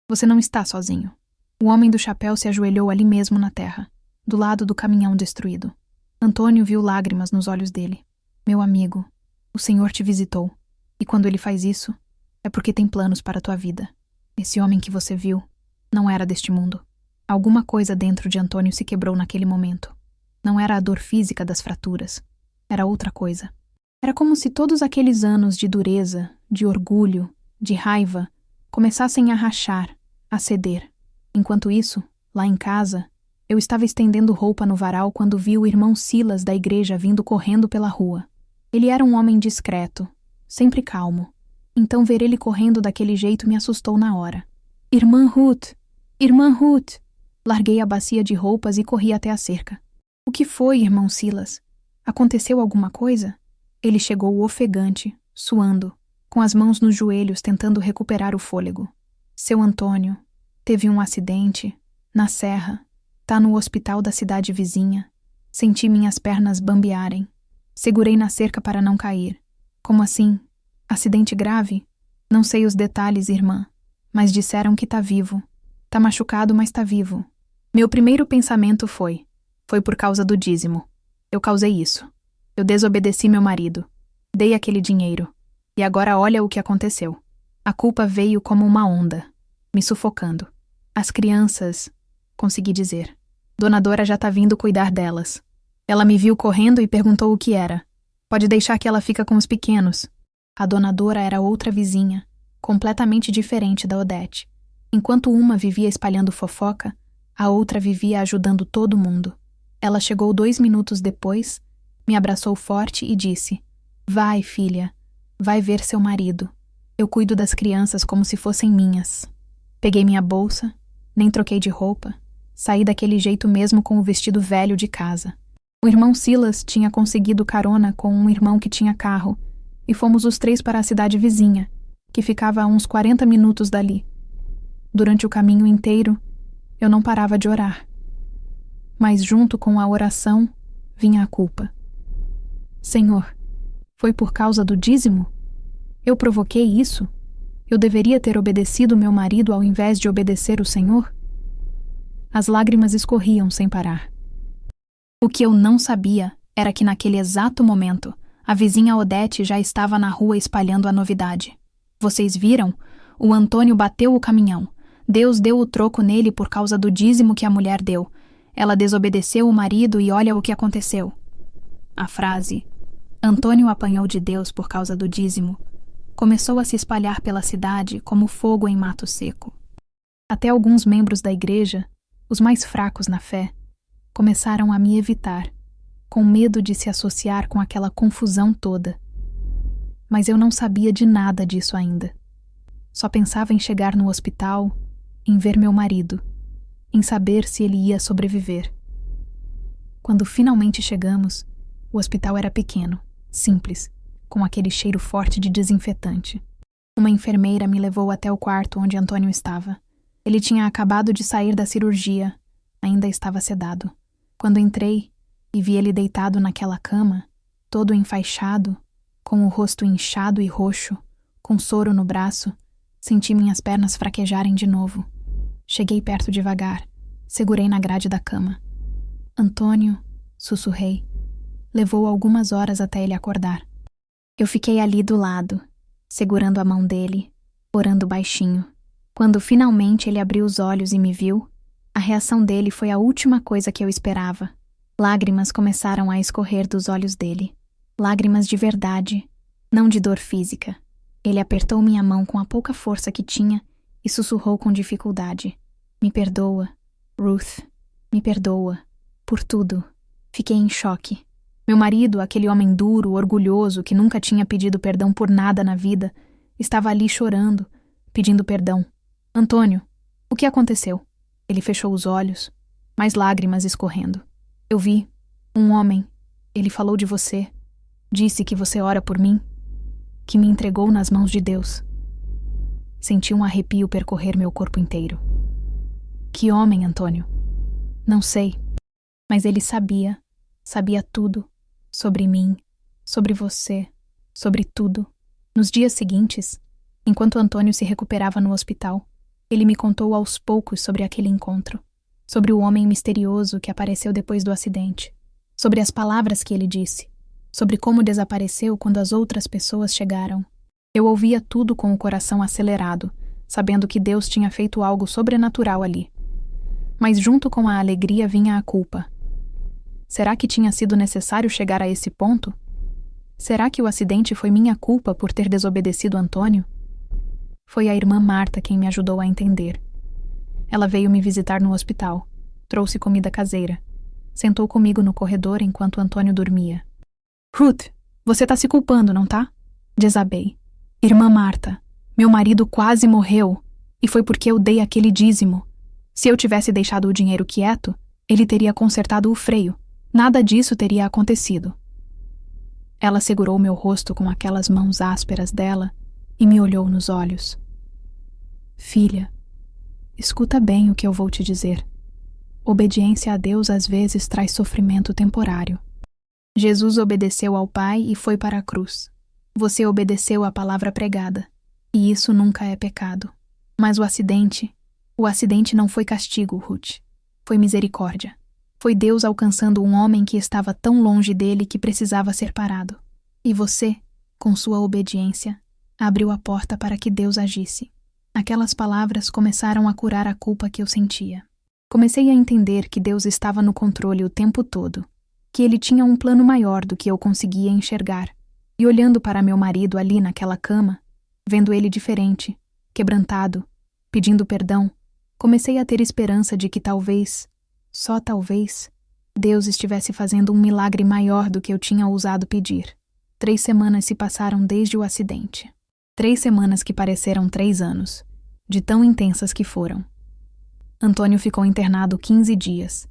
Você não está sozinho. O homem do chapéu se ajoelhou ali mesmo na terra, do lado do caminhão destruído. Antônio viu lágrimas nos olhos dele. Meu amigo, o Senhor te visitou. E quando ele faz isso, é porque tem planos para a tua vida. Esse homem que você viu não era deste mundo. Alguma coisa dentro de Antônio se quebrou naquele momento. Não era a dor física das fraturas. Era outra coisa. Era como se todos aqueles anos de dureza, de orgulho, de raiva, começassem a rachar, a ceder. Enquanto isso, lá em casa, eu estava estendendo roupa no varal quando vi o irmão Silas da igreja vindo correndo pela rua. Ele era um homem discreto, sempre calmo. Então ver ele correndo daquele jeito me assustou na hora. Irmã Ruth! Irmã Ruth! Larguei a bacia de roupas e corri até a cerca. O que foi, irmão Silas? Aconteceu alguma coisa? Ele chegou ofegante, suando, com as mãos nos joelhos tentando recuperar o fôlego. Seu Antônio teve um acidente, na serra, tá no hospital da cidade vizinha. Senti minhas pernas bambearem. Segurei na cerca para não cair. Como assim? Acidente grave? Não sei os detalhes, irmã, mas disseram que tá vivo. Tá machucado, mas tá vivo. Meu primeiro pensamento foi por causa do dízimo. Eu causei isso. Eu desobedeci meu marido. Dei aquele dinheiro. E agora olha o que aconteceu. A culpa veio como uma onda. me sufocando. As crianças, consegui dizer. Dona Dora já tá vindo cuidar delas. Ela me viu correndo e perguntou o que era. Pode deixar que ela fica com os pequenos. A Dona Dora era outra vizinha, completamente diferente da Odete. Enquanto uma vivia espalhando fofoca, a outra vivia ajudando todo mundo. Ela chegou 2 minutos depois, me abraçou forte e disse: Vai, filha, vai ver seu marido. Eu cuido das crianças como se fossem minhas. Peguei minha bolsa, nem troquei de roupa, saí daquele jeito mesmo com o vestido velho de casa. O irmão Silas tinha conseguido carona com um irmão que tinha carro, e fomos os 3 para a cidade vizinha, que ficava a uns 40 minutos dali. Durante o caminho inteiro, eu não parava de orar. Mas junto com a oração, vinha a culpa. Senhor, foi por causa do dízimo? Eu provoquei isso? Eu deveria ter obedecido meu marido ao invés de obedecer o Senhor? As lágrimas escorriam sem parar. O que eu não sabia era que naquele exato momento, a vizinha Odete já estava na rua espalhando a novidade. Vocês viram? O Antônio bateu o caminhão. Deus deu o troco nele por causa do dízimo que a mulher deu. Ela desobedeceu o marido e olha o que aconteceu. A frase, Antônio apanhou de Deus por causa do dízimo, começou a se espalhar pela cidade como fogo em mato seco. Até alguns membros da igreja, os mais fracos na fé, começaram a me evitar, com medo de se associar com aquela confusão toda. Mas eu não sabia de nada disso ainda. Só pensava em chegar no hospital, em ver meu marido, em saber se ele ia sobreviver. Quando finalmente chegamos, o hospital era pequeno, simples, com aquele cheiro forte de desinfetante. Uma enfermeira me levou até o quarto onde Antônio estava. Ele tinha acabado de sair da cirurgia, ainda estava sedado. Quando entrei e vi ele deitado naquela cama, todo enfaixado, com o rosto inchado e roxo, com soro no braço, senti minhas pernas fraquejarem de novo. Cheguei perto devagar, segurei na grade da cama. Antônio, sussurrei. Levou algumas horas até ele acordar. Eu fiquei ali do lado, segurando a mão dele, orando baixinho. Quando finalmente ele abriu os olhos e me viu, a reação dele foi a última coisa que eu esperava. Lágrimas começaram a escorrer dos olhos dele. Lágrimas de verdade, não de dor física. Ele apertou minha mão com a pouca força que tinha e sussurrou com dificuldade. Me perdoa, Ruth, me perdoa, por tudo. Fiquei em choque. Meu marido, aquele homem duro, orgulhoso, que nunca tinha pedido perdão por nada na vida, estava ali chorando, pedindo perdão. Antônio, o que aconteceu? Ele fechou os olhos, mais lágrimas escorrendo. Eu vi, um homem, ele falou de você, disse que você ora por mim, que me entregou nas mãos de Deus. Senti um arrepio percorrer meu corpo inteiro. Que homem, Antônio? Não sei, mas ele sabia tudo, sobre mim, sobre você, sobre tudo. Nos dias seguintes, enquanto Antônio se recuperava no hospital, ele me contou aos poucos sobre aquele encontro, sobre o homem misterioso que apareceu depois do acidente, sobre as palavras que ele disse, sobre como desapareceu quando as outras pessoas chegaram. Eu ouvia tudo com o coração acelerado, sabendo que Deus tinha feito algo sobrenatural ali. Mas junto com a alegria vinha a culpa. Será que tinha sido necessário chegar a esse ponto? Será que o acidente foi minha culpa por ter desobedecido Antônio? Foi a irmã Marta quem me ajudou a entender. Ela veio me visitar no hospital, trouxe comida caseira, sentou comigo no corredor enquanto Antônio dormia. Ruth, você tá se culpando, não tá? Desabei. Irmã Marta, meu marido quase morreu, e foi porque eu dei aquele dízimo. Se eu tivesse deixado o dinheiro quieto, ele teria consertado o freio. Nada disso teria acontecido. Ela segurou meu rosto com aquelas mãos ásperas dela e me olhou nos olhos. Filha, escuta bem o que eu vou te dizer. Obediência a Deus às vezes traz sofrimento temporário. Jesus obedeceu ao Pai e foi para a cruz. Você obedeceu à palavra pregada, e isso nunca é pecado. Mas o acidente não foi castigo, Ruth. Foi misericórdia. Foi Deus alcançando um homem que estava tão longe dele que precisava ser parado. E você, com sua obediência, abriu a porta para que Deus agisse. Aquelas palavras começaram a curar a culpa que eu sentia. Comecei a entender que Deus estava no controle o tempo todo, que Ele tinha um plano maior do que eu conseguia enxergar. E olhando para meu marido ali naquela cama, vendo ele diferente, quebrantado, pedindo perdão, comecei a ter esperança de que talvez, só talvez, Deus estivesse fazendo um milagre maior do que eu tinha ousado pedir. 3 semanas se passaram desde o acidente. 3 semanas que pareceram 3 anos, de tão intensas que foram. Antônio ficou internado 15 dias,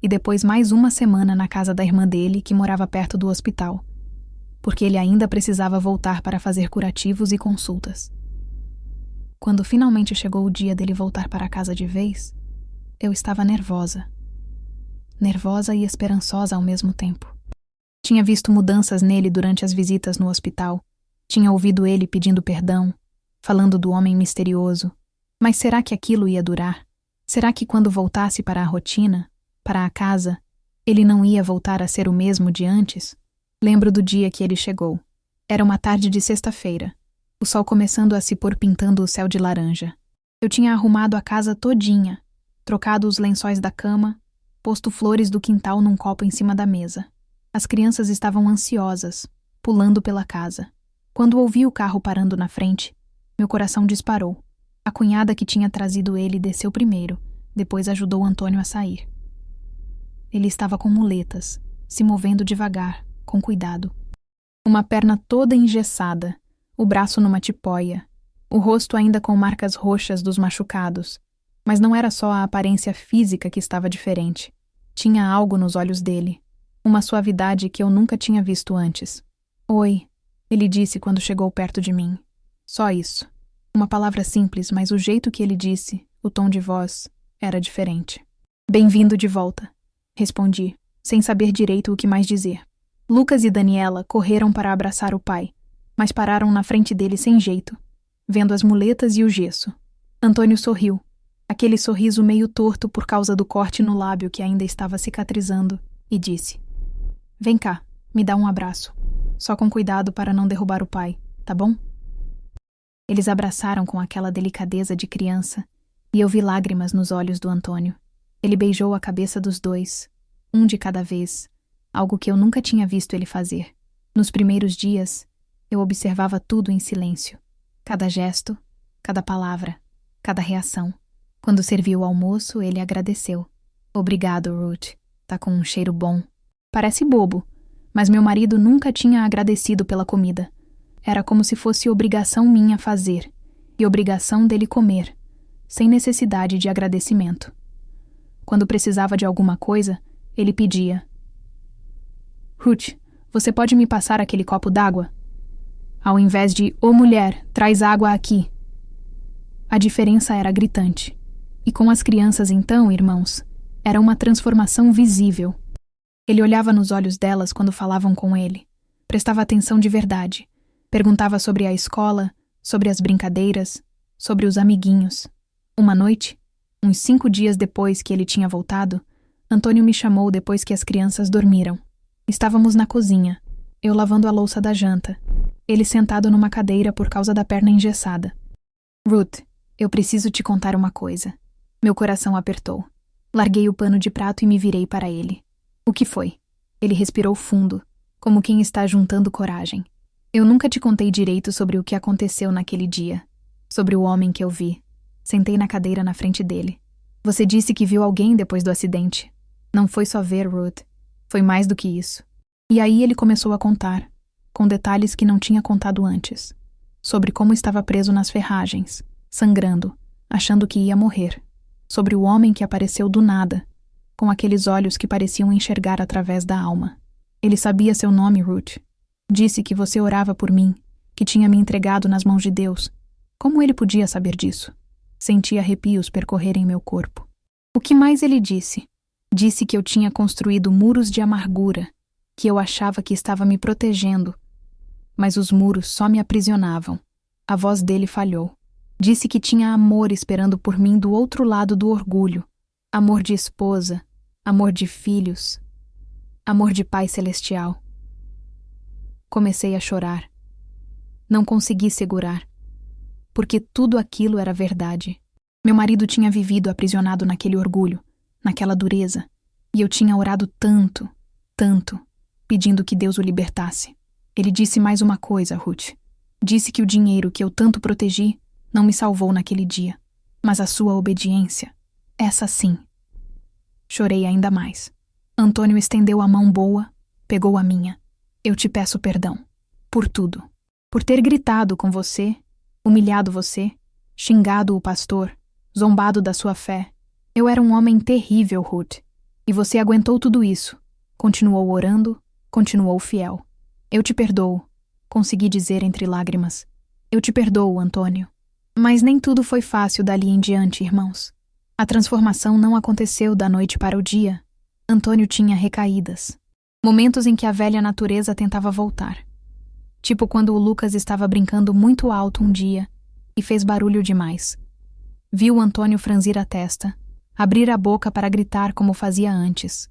e depois mais 1 semana na casa da irmã dele, que morava perto do hospital, porque ele ainda precisava voltar para fazer curativos e consultas. Quando finalmente chegou o dia dele voltar para casa de vez, eu estava nervosa. Nervosa e esperançosa ao mesmo tempo. Tinha visto mudanças nele durante as visitas no hospital. Tinha ouvido ele pedindo perdão, falando do homem misterioso. Mas será que aquilo ia durar? Será que quando voltasse para a rotina, para a casa, ele não ia voltar a ser o mesmo de antes? Lembro do dia que ele chegou. Era uma tarde de sexta-feira, o sol começando a se pôr pintando o céu de laranja. Eu tinha arrumado a casa todinha, trocado os lençóis da cama, posto flores do quintal num copo em cima da mesa. As crianças estavam ansiosas, pulando pela casa. Quando ouvi o carro parando na frente, meu coração disparou. A cunhada que tinha trazido ele desceu primeiro, depois ajudou Antônio a sair. Ele estava com muletas, se movendo devagar, com cuidado. Uma perna toda engessada, o braço numa tipóia, o rosto ainda com marcas roxas dos machucados. Mas não era só a aparência física que estava diferente. Tinha algo nos olhos dele, uma suavidade que eu nunca tinha visto antes. "Oi", ele disse quando chegou perto de mim. Só isso. Uma palavra simples, mas o jeito que ele disse, o tom de voz, era diferente. "Bem-vindo de volta", respondi, sem saber direito o que mais dizer. Lucas e Daniela correram para abraçar o pai, mas pararam na frente dele sem jeito, vendo as muletas e o gesso. Antônio sorriu, aquele sorriso meio torto por causa do corte no lábio que ainda estava cicatrizando, e disse: "Vem cá, me dá um abraço. Só com cuidado para não derrubar o pai, tá bom?" Eles abraçaram com aquela delicadeza de criança, e eu vi lágrimas nos olhos do Antônio. Ele beijou a cabeça dos dois, um de cada vez, algo que eu nunca tinha visto ele fazer. Nos primeiros dias, eu observava tudo em silêncio. Cada gesto, cada palavra, cada reação. Quando serviu o almoço, ele agradeceu. "Obrigado, Ruth. Tá com um cheiro bom." Parece bobo, mas meu marido nunca tinha agradecido pela comida. Era como se fosse obrigação minha fazer, e obrigação dele comer, sem necessidade de agradecimento. Quando precisava de alguma coisa, ele pedia: "Ruth, você pode me passar aquele copo d'água?" Ao invés de "Ô mulher, traz água aqui." A diferença era gritante. E com as crianças então, irmãos, era uma transformação visível. Ele olhava nos olhos delas quando falavam com ele. Prestava atenção de verdade. Perguntava sobre a escola, sobre as brincadeiras, sobre os amiguinhos. Uma noite, uns 5 dias depois que ele tinha voltado, Antônio me chamou depois que as crianças dormiram. Estávamos na cozinha, eu lavando a louça da janta, ele sentado numa cadeira por causa da perna engessada. "Ruth, eu preciso te contar uma coisa." Meu coração apertou. Larguei o pano de prato e me virei para ele. "O que foi?" Ele respirou fundo, como quem está juntando coragem. "Eu nunca te contei direito sobre o que aconteceu naquele dia, sobre o homem que eu vi." Sentei na cadeira na frente dele. "Você disse que viu alguém depois do acidente. Não foi só ver, Ruth. Foi mais do que isso." E aí ele começou a contar, com detalhes que não tinha contado antes, sobre como estava preso nas ferragens, sangrando, achando que ia morrer, sobre o homem que apareceu do nada, com aqueles olhos que pareciam enxergar através da alma. "Ele sabia seu nome, Ruth. Disse que você orava por mim, que tinha me entregado nas mãos de Deus. Como ele podia saber disso?" Senti arrepios percorrerem meu corpo. O que mais ele disse? Disse que eu tinha construído muros de amargura, que eu achava que estava me protegendo, mas os muros só me aprisionavam. A voz dele falhou. Disse que tinha amor esperando por mim do outro lado do orgulho. Amor de esposa, amor de filhos, amor de Pai Celestial. Comecei a chorar. Não consegui segurar. porque tudo aquilo era verdade. Meu marido tinha vivido aprisionado naquele orgulho, naquela dureza, e eu tinha orado tanto, tanto, pedindo que Deus o libertasse. Ele disse mais uma coisa, Ruth. Disse que o dinheiro que eu tanto protegi não me salvou naquele dia, mas a sua obediência, essa sim. Chorei ainda mais. Antônio estendeu a mão boa, pegou a minha. Eu te peço perdão. Por tudo. Por ter gritado com você, humilhado você, xingado o pastor, zombado da sua fé. Eu era um homem terrível, Ruth. E você aguentou tudo isso. Continuou orando, continuou fiel. Eu te perdoo, consegui dizer entre lágrimas. Eu te perdoo, Antônio. Mas nem tudo foi fácil dali em diante, irmãos. A transformação não aconteceu da noite para o dia. Antônio tinha recaídas. Momentos em que a velha natureza tentava voltar. Tipo quando o Lucas estava brincando muito alto um dia e fez barulho demais. Viu Antônio franzir a testa, abrir a boca para gritar como fazia antes.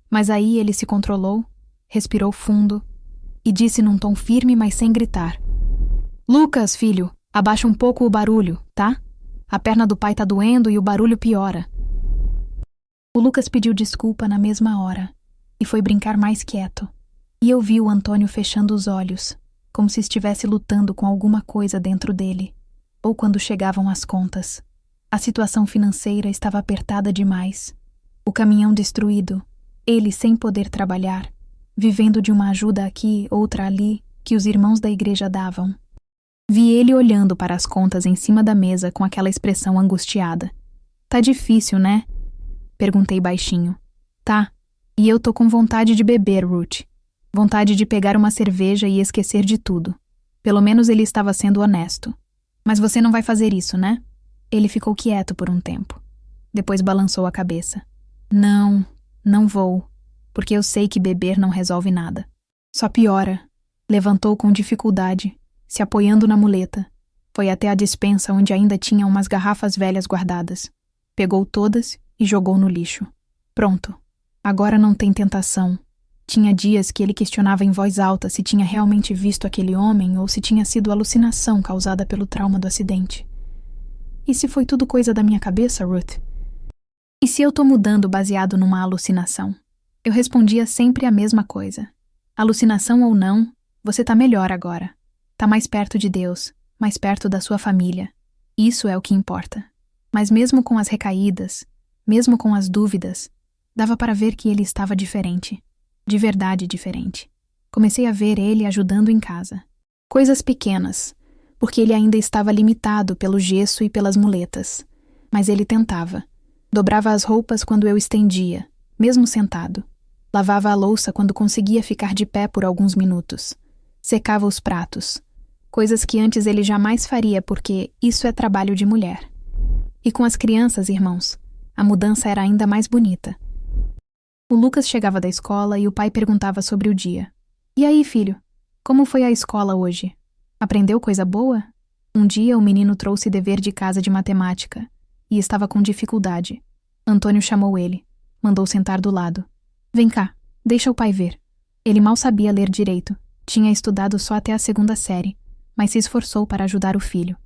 Mas aí ele se controlou, respirou fundo e disse num tom firme, mas sem gritar: Lucas, filho, abaixa um pouco o barulho, tá? A perna do pai tá doendo e o barulho piora. O Lucas pediu desculpa na mesma hora e foi brincar mais quieto. E eu vi o Antônio fechando os olhos, como se estivesse lutando com alguma coisa dentro dele. Ou quando chegavam as contas. A situação financeira estava apertada demais. O caminhão destruído, ele sem poder trabalhar, vivendo de uma ajuda aqui, outra ali, que os irmãos da igreja davam. Vi ele olhando para as contas em cima da mesa com aquela expressão angustiada. Tá difícil, né? Perguntei baixinho. Tá. E eu tô com vontade de beber, Ruth. Vontade de pegar uma cerveja e esquecer de tudo. Pelo menos ele estava sendo honesto. Mas você não vai fazer isso, né? Ele ficou quieto por um tempo. Depois balançou a cabeça. Não, não vou. Porque eu sei que beber não resolve nada. Só piora. Levantou com dificuldade, se apoiando na muleta. Foi até a despensa onde ainda tinha umas garrafas velhas guardadas. Pegou todas e jogou no lixo. Pronto. Agora não tem tentação. Tinha dias que ele questionava em voz alta se tinha realmente visto aquele homem ou se tinha sido alucinação causada pelo trauma do acidente. E se foi tudo coisa da minha cabeça, Ruth? E se eu tô mudando baseado numa alucinação? Eu respondia sempre a mesma coisa. Alucinação ou não, você tá melhor agora. Tá mais perto de Deus, mais perto da sua família. Isso é o que importa. Mas mesmo com as recaídas, mesmo com as dúvidas, dava para ver que ele estava diferente. De verdade diferente. Comecei a ver ele ajudando em casa. Coisas pequenas, porque ele ainda estava limitado pelo gesso e pelas muletas. Mas ele tentava. Dobrava as roupas quando eu estendia, mesmo sentado. Lavava a louça quando conseguia ficar de pé por alguns minutos. Secava os pratos. Coisas que antes ele jamais faria porque isso é trabalho de mulher. E com as crianças, irmãos, a mudança era ainda mais bonita. O Lucas chegava da escola e o pai perguntava sobre o dia. E aí, filho, como foi a escola hoje? Aprendeu coisa boa? Um dia o menino trouxe dever de casa de matemática e estava com dificuldade. Antônio chamou ele, mandou sentar do lado. Vem cá, deixa o pai ver. Ele mal sabia ler direito, tinha estudado só até a 2ª série, mas se esforçou para ajudar o filho.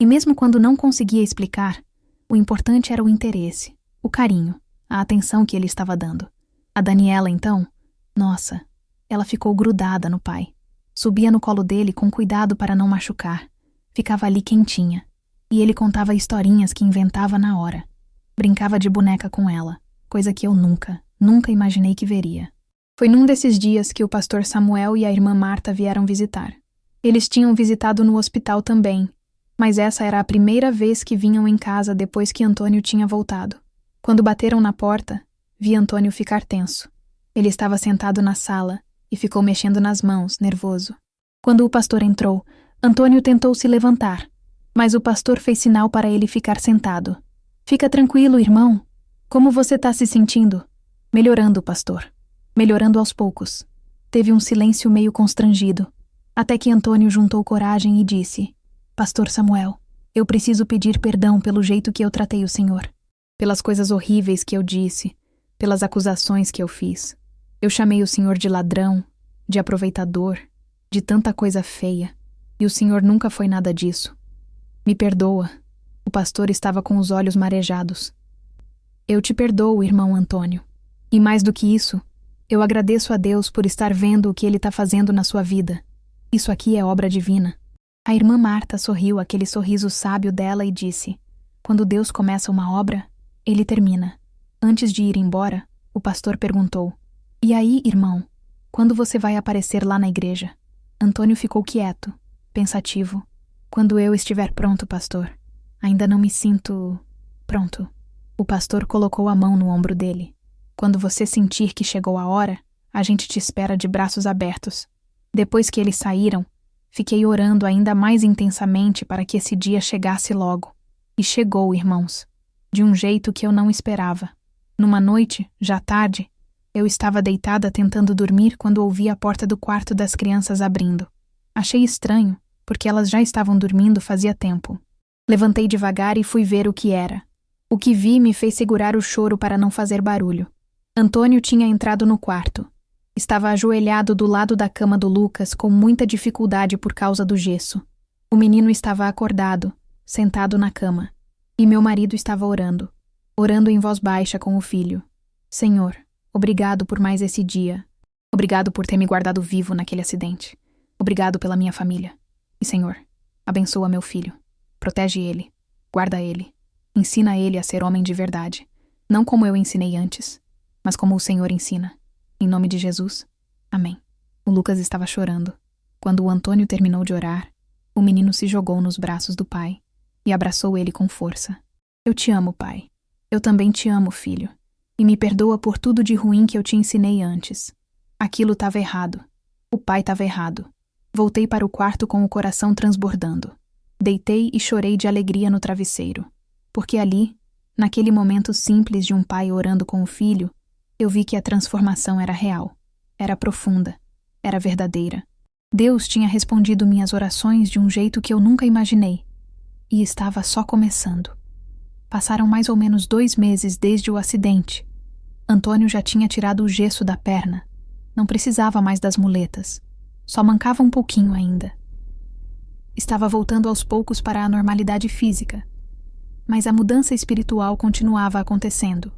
E mesmo quando não conseguia explicar, o importante era o interesse, o carinho, a atenção que ele estava dando. A Daniela, então, nossa, ela ficou grudada no pai. Subia no colo dele com cuidado para não machucar. Ficava ali quentinha. E ele contava historinhas que inventava na hora. Brincava de boneca com ela, coisa que eu nunca imaginei que veria. Foi num desses dias que o pastor Samuel e a irmã Marta vieram visitar. Eles tinham visitado no hospital também, mas essa era a primeira vez que vinham em casa depois que Antônio tinha voltado. Quando bateram na porta, vi Antônio ficar tenso. Ele estava sentado na sala e ficou mexendo nas mãos, nervoso. Quando o pastor entrou, Antônio tentou se levantar, mas o pastor fez sinal para ele ficar sentado. Fica tranquilo, irmão. Como você está se sentindo? Melhorando, pastor. Melhorando aos poucos. Teve um silêncio meio constrangido, até que Antônio juntou coragem e disse: Pastor Samuel, eu preciso pedir perdão pelo jeito que eu tratei o senhor. Pelas coisas horríveis que eu disse, pelas acusações que eu fiz. Eu chamei o senhor de ladrão, de aproveitador, de tanta coisa feia, e o senhor nunca foi nada disso. Me perdoa. O pastor estava com os olhos marejados. Eu te perdoo, irmão Antônio. E mais do que isso, eu agradeço a Deus por estar vendo o que Ele está fazendo na sua vida. Isso aqui é obra divina. A irmã Marta sorriu aquele sorriso sábio dela e disse: quando Deus começa uma obra, Ele termina. Antes de ir embora, o pastor perguntou: e aí, irmão, quando você vai aparecer lá na igreja? Antônio ficou quieto, pensativo. Quando eu estiver pronto, pastor. Ainda não me sinto pronto. O pastor colocou a mão no ombro dele. Quando você sentir que chegou a hora, a gente te espera de braços abertos. Depois que eles saíram, fiquei orando ainda mais intensamente para que esse dia chegasse logo. E chegou, irmãos, de um jeito que eu não esperava. Numa noite, já tarde, eu estava deitada tentando dormir quando ouvi a porta do quarto das crianças abrindo. Achei estranho, porque elas já estavam dormindo fazia tempo. Levantei devagar e fui ver o que era. O que vi me fez segurar o choro para não fazer barulho. Antônio tinha entrado no quarto. Estava ajoelhado do lado da cama do Lucas com muita dificuldade por causa do gesso. O menino estava acordado, sentado na cama. E meu marido estava orando em voz baixa com o filho. Senhor, obrigado por mais esse dia. Obrigado por ter me guardado vivo naquele acidente. Obrigado pela minha família. E, Senhor, abençoa meu filho. Protege ele. Guarda ele. Ensina ele a ser homem de verdade. Não como eu ensinei antes, mas como o Senhor ensina. Em nome de Jesus. Amém. O Lucas estava chorando. Quando o Antônio terminou de orar, o menino se jogou nos braços do pai e abraçou ele com força. Eu te amo, pai. Eu também te amo, filho. E me perdoa por tudo de ruim que eu te ensinei antes. Aquilo estava errado. O pai estava errado. Voltei para o quarto com o coração transbordando. Deitei e chorei de alegria no travesseiro. Porque ali, naquele momento simples de um pai orando com o filho, eu vi que a transformação era real. Era profunda. Era verdadeira. Deus tinha respondido minhas orações de um jeito que eu nunca imaginei. E estava só começando. Passaram mais ou menos 2 meses desde o acidente. Antônio já tinha tirado o gesso da perna. Não precisava mais das muletas. Só mancava um pouquinho ainda. Estava voltando aos poucos para a normalidade física. Mas a mudança espiritual continuava acontecendo.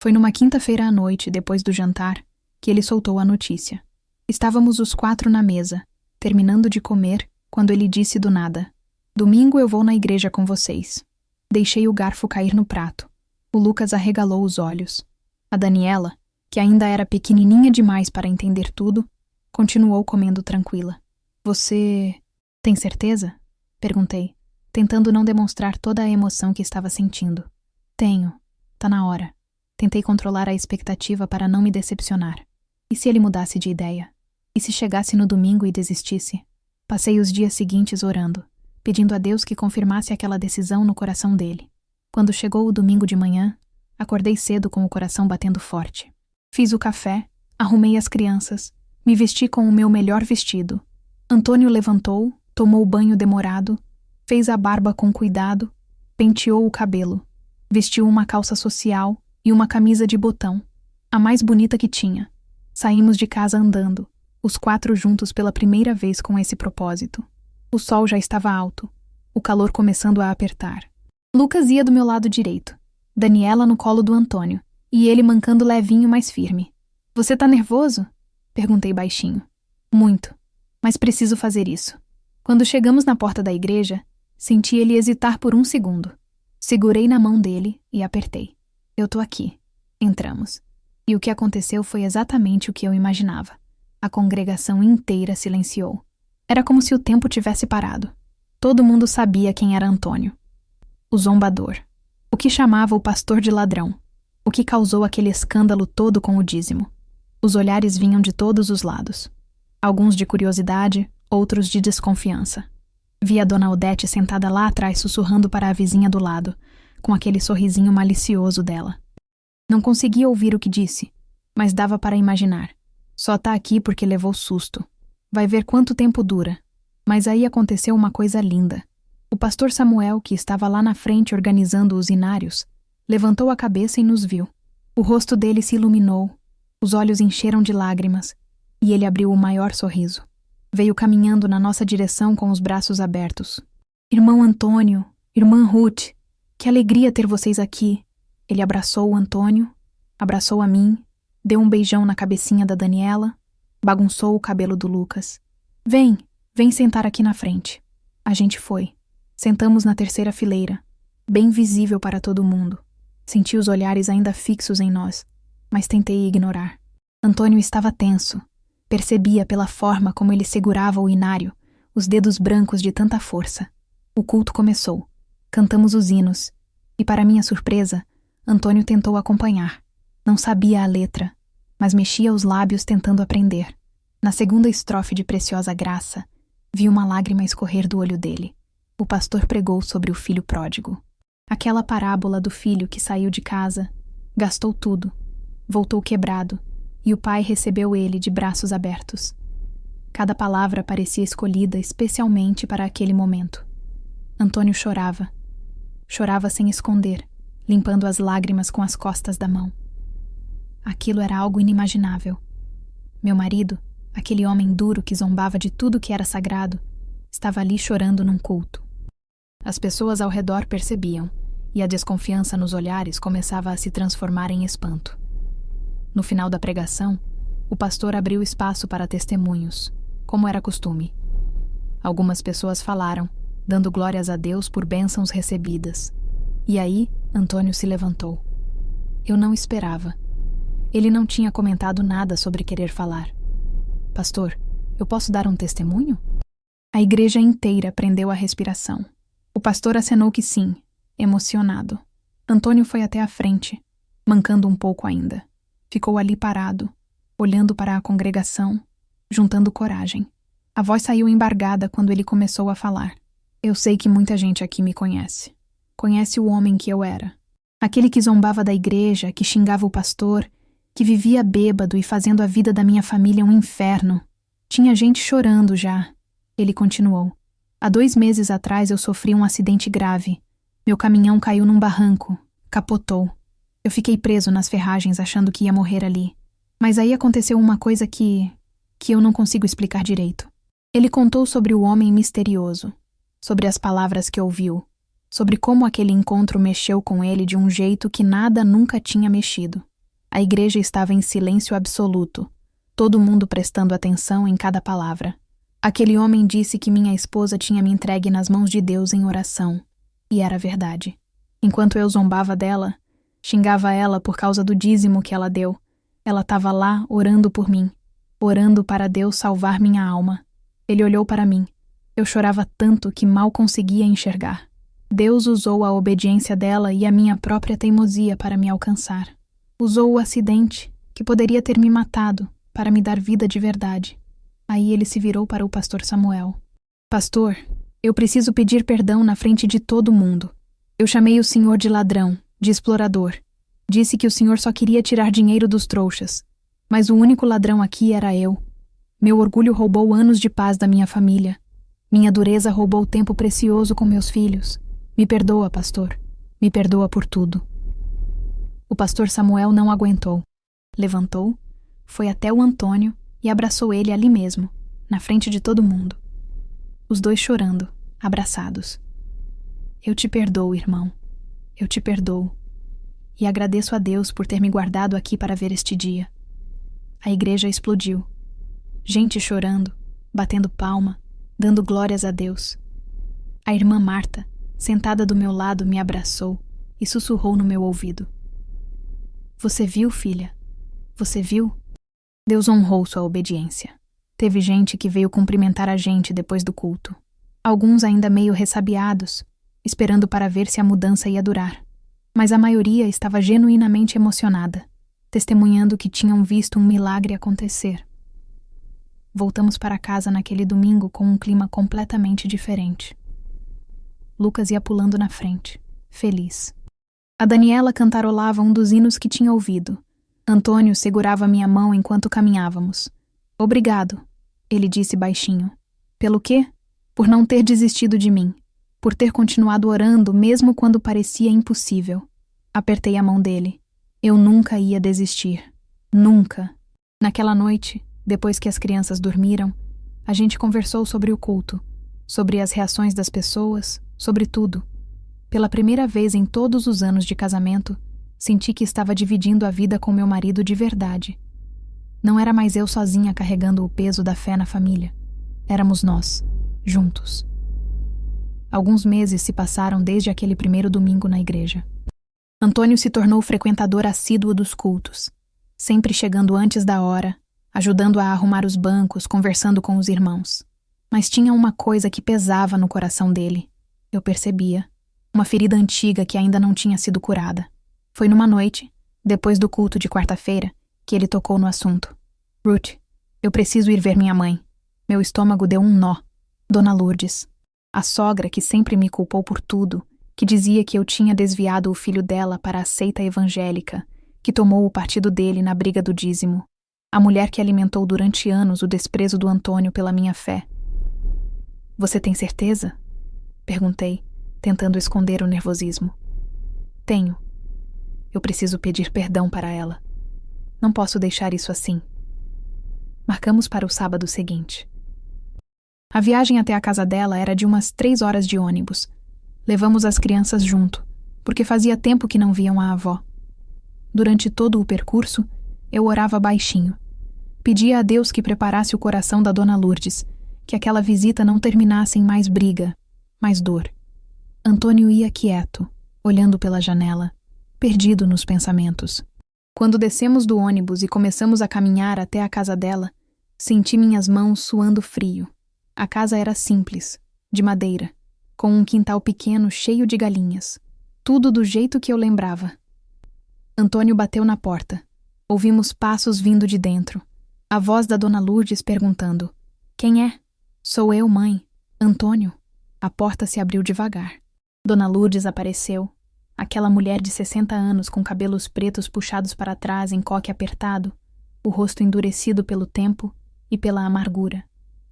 Foi numa quinta-feira à noite, depois do jantar, que ele soltou a notícia. Estávamos os 4 na mesa, terminando de comer, quando ele disse do nada: domingo eu vou na igreja com vocês. Deixei o garfo cair no prato. O Lucas arregalou os olhos. A Daniela, que ainda era pequenininha demais para entender tudo, continuou comendo tranquila. Você tem certeza? Perguntei, tentando não demonstrar toda a emoção que estava sentindo. Tenho. Tá na hora. Tentei controlar a expectativa para não me decepcionar. E se ele mudasse de ideia? E se chegasse no domingo e desistisse? Passei os dias seguintes orando, pedindo a Deus que confirmasse aquela decisão no coração dele. Quando chegou o domingo de manhã, acordei cedo com o coração batendo forte. Fiz o café, arrumei as crianças, me vesti com o meu melhor vestido. Antônio levantou, tomou banho demorado, fez a barba com cuidado, penteou o cabelo, vestiu uma calça social e uma camisa de botão, a mais bonita que tinha. Saímos de casa andando, os 4 juntos pela primeira vez com esse propósito. O sol já estava alto, o calor começando a apertar. Lucas ia do meu lado direito, Daniela no colo do Antônio, e ele mancando levinho, mais firme. Você tá nervoso? Perguntei baixinho. Muito, mas preciso fazer isso. Quando chegamos na porta da igreja, senti ele hesitar por um segundo. Segurei na mão dele e apertei. Eu tô aqui. Entramos. E o que aconteceu foi exatamente o que eu imaginava. A congregação inteira silenciou. Era como se o tempo tivesse parado. Todo mundo sabia quem era Antônio. O zombador. O que chamava o pastor de ladrão. O que causou aquele escândalo todo com o dízimo. Os olhares vinham de todos os lados. Alguns de curiosidade, outros de desconfiança. Vi a dona Odete sentada lá atrás sussurrando para a vizinha do lado, com aquele sorrisinho malicioso dela. Não conseguia ouvir o que disse, mas dava para imaginar. Só tá aqui porque levou susto. Vai ver quanto tempo dura. Mas aí aconteceu uma coisa linda. O pastor Samuel, que estava lá na frente organizando os inários, levantou a cabeça e nos viu. O rosto dele se iluminou, os olhos encheram de lágrimas, e ele abriu o maior sorriso. Veio caminhando na nossa direção com os braços abertos. Irmão Antônio, irmã Ruth, que alegria ter vocês aqui. Ele abraçou o Antônio, abraçou a mim, deu um beijão na cabecinha da Daniela, bagunçou o cabelo do Lucas. Vem sentar aqui na frente. A gente foi. Sentamos na terceira fileira, bem visível para todo mundo. Senti os olhares ainda fixos em nós, mas tentei ignorar. Antônio estava tenso. Percebia pela forma como ele segurava o inário, os dedos brancos de tanta força. O culto começou. Cantamos os hinos, e para minha surpresa, Antônio tentou acompanhar. Não sabia a letra, mas mexia os lábios tentando aprender. Na segunda estrofe de Preciosa Graça, vi uma lágrima escorrer do olho dele. O pastor pregou sobre o filho pródigo. Aquela parábola do filho que saiu de casa, gastou tudo, voltou quebrado, e o pai recebeu ele de braços abertos. Cada palavra parecia escolhida especialmente para aquele momento. Antônio chorava. Chorava sem esconder, limpando as lágrimas com as costas da mão. Aquilo era algo inimaginável. Meu marido, aquele homem duro que zombava de tudo que era sagrado, estava ali chorando num culto. As pessoas ao redor percebiam, e a desconfiança nos olhares começava a se transformar em espanto. No final da pregação, o pastor abriu espaço para testemunhos, como era costume. Algumas pessoas falaram, dando glórias a Deus por bênçãos recebidas. E aí, Antônio se levantou. Eu não esperava. Ele não tinha comentado nada sobre querer falar. Pastor, eu posso dar um testemunho? A igreja inteira prendeu a respiração. O pastor acenou que sim, emocionado. Antônio foi até a frente, mancando um pouco ainda. Ficou ali parado, olhando para a congregação, juntando coragem. A voz saiu embargada quando ele começou a falar. Eu sei que muita gente aqui me conhece. Conhece o homem que eu era. Aquele que zombava da igreja, que xingava o pastor, que vivia bêbado e fazendo a vida da minha família um inferno. Tinha gente chorando já. Ele continuou. Há 2 meses atrás eu sofri um acidente grave. Meu caminhão caiu num barranco. Capotou. Eu fiquei preso nas ferragens achando que ia morrer ali. Mas aí aconteceu uma coisa que eu não consigo explicar direito. Ele contou sobre o homem misterioso, sobre as palavras que ouviu, sobre como aquele encontro mexeu com ele de um jeito que nada nunca tinha mexido. A igreja estava em silêncio absoluto, todo mundo prestando atenção em cada palavra. Aquele homem disse que minha esposa tinha me entregue nas mãos de Deus em oração. E era verdade. Enquanto eu zombava dela, xingava ela por causa do dízimo que ela deu, ela estava lá orando por mim, orando para Deus salvar minha alma. Ele olhou para mim. Eu chorava tanto que mal conseguia enxergar. Deus usou a obediência dela e a minha própria teimosia para me alcançar. Usou o acidente, que poderia ter me matado, para me dar vida de verdade. Aí ele se virou para o pastor Samuel. Pastor, eu preciso pedir perdão na frente de todo mundo. Eu chamei o senhor de ladrão, de explorador. Disse que o senhor só queria tirar dinheiro dos trouxas. Mas o único ladrão aqui era eu. Meu orgulho roubou anos de paz da minha família. Minha dureza roubou tempo precioso com meus filhos. Me perdoa, pastor. Me perdoa por tudo. O pastor Samuel não aguentou. Levantou, foi até o Antônio e abraçou ele ali mesmo, na frente de todo mundo. Os dois chorando, abraçados. Eu te perdoo, irmão. Eu te perdoo. E agradeço a Deus por ter me guardado aqui para ver este dia. A igreja explodiu. Gente chorando, batendo palma, dando glórias a Deus. A irmã Marta, sentada do meu lado, me abraçou e sussurrou no meu ouvido. Você viu, filha? Você viu? Deus honrou sua obediência. Teve gente que veio cumprimentar a gente depois do culto. Alguns ainda meio ressabiados, esperando para ver se a mudança ia durar. Mas a maioria estava genuinamente emocionada, testemunhando que tinham visto um milagre acontecer. Voltamos para casa naquele domingo com um clima completamente diferente. Lucas ia pulando na frente, feliz. A Daniela cantarolava um dos hinos que tinha ouvido. Antônio segurava minha mão enquanto caminhávamos. Obrigado, ele disse baixinho. Pelo quê? Por não ter desistido de mim. Por ter continuado orando mesmo quando parecia impossível. Apertei a mão dele. Eu nunca ia desistir. Nunca. Naquela noite, depois que as crianças dormiram, a gente conversou sobre o culto. sobre as reações das pessoas, sobre tudo. Pela primeira vez em todos os anos de casamento, senti que estava dividindo a vida com meu marido de verdade. Não era mais eu sozinha carregando o peso da fé na família. Éramos nós, juntos. Alguns meses se passaram desde aquele primeiro domingo na igreja. Antônio se tornou frequentador assíduo dos cultos, sempre chegando antes da hora, ajudando a arrumar os bancos, conversando com os irmãos. Mas tinha uma coisa que pesava no coração dele. Eu percebia. Uma ferida antiga que ainda não tinha sido curada. Foi numa noite, depois do culto de quarta-feira, que ele tocou no assunto. Ruth, eu preciso ir ver minha mãe. Meu estômago deu um nó. Dona Lourdes, a sogra que sempre me culpou por tudo, que dizia que eu tinha desviado o filho dela para a seita evangélica, que tomou o partido dele na briga do dízimo. A mulher que alimentou durante anos o desprezo do Antônio pela minha fé. Você tem certeza? Perguntei, tentando esconder o nervosismo. Tenho. Eu preciso pedir perdão para ela. Não posso deixar isso assim. Marcamos para o sábado seguinte. A viagem até a casa dela era de umas 3 horas de ônibus. Levamos as crianças junto, porque fazia tempo que não viam a avó. Durante todo o percurso, eu orava baixinho. Pedia a Deus que preparasse o coração da Dona Lourdes, que aquela visita não terminasse em mais briga, mais dor. Antônio ia quieto, olhando pela janela, perdido nos pensamentos. Quando descemos do ônibus e começamos a caminhar até a casa dela, senti minhas mãos suando frio. A casa era simples, de madeira, com um quintal pequeno cheio de galinhas. Tudo do jeito que eu lembrava. Antônio bateu na porta. Ouvimos passos vindo de dentro. A voz da Dona Lourdes perguntando: Quem é? Sou eu, mãe. Antônio. A porta se abriu devagar. Dona Lourdes apareceu. Aquela mulher de 60 anos com cabelos pretos puxados para trás em coque apertado, o rosto endurecido pelo tempo e pela amargura.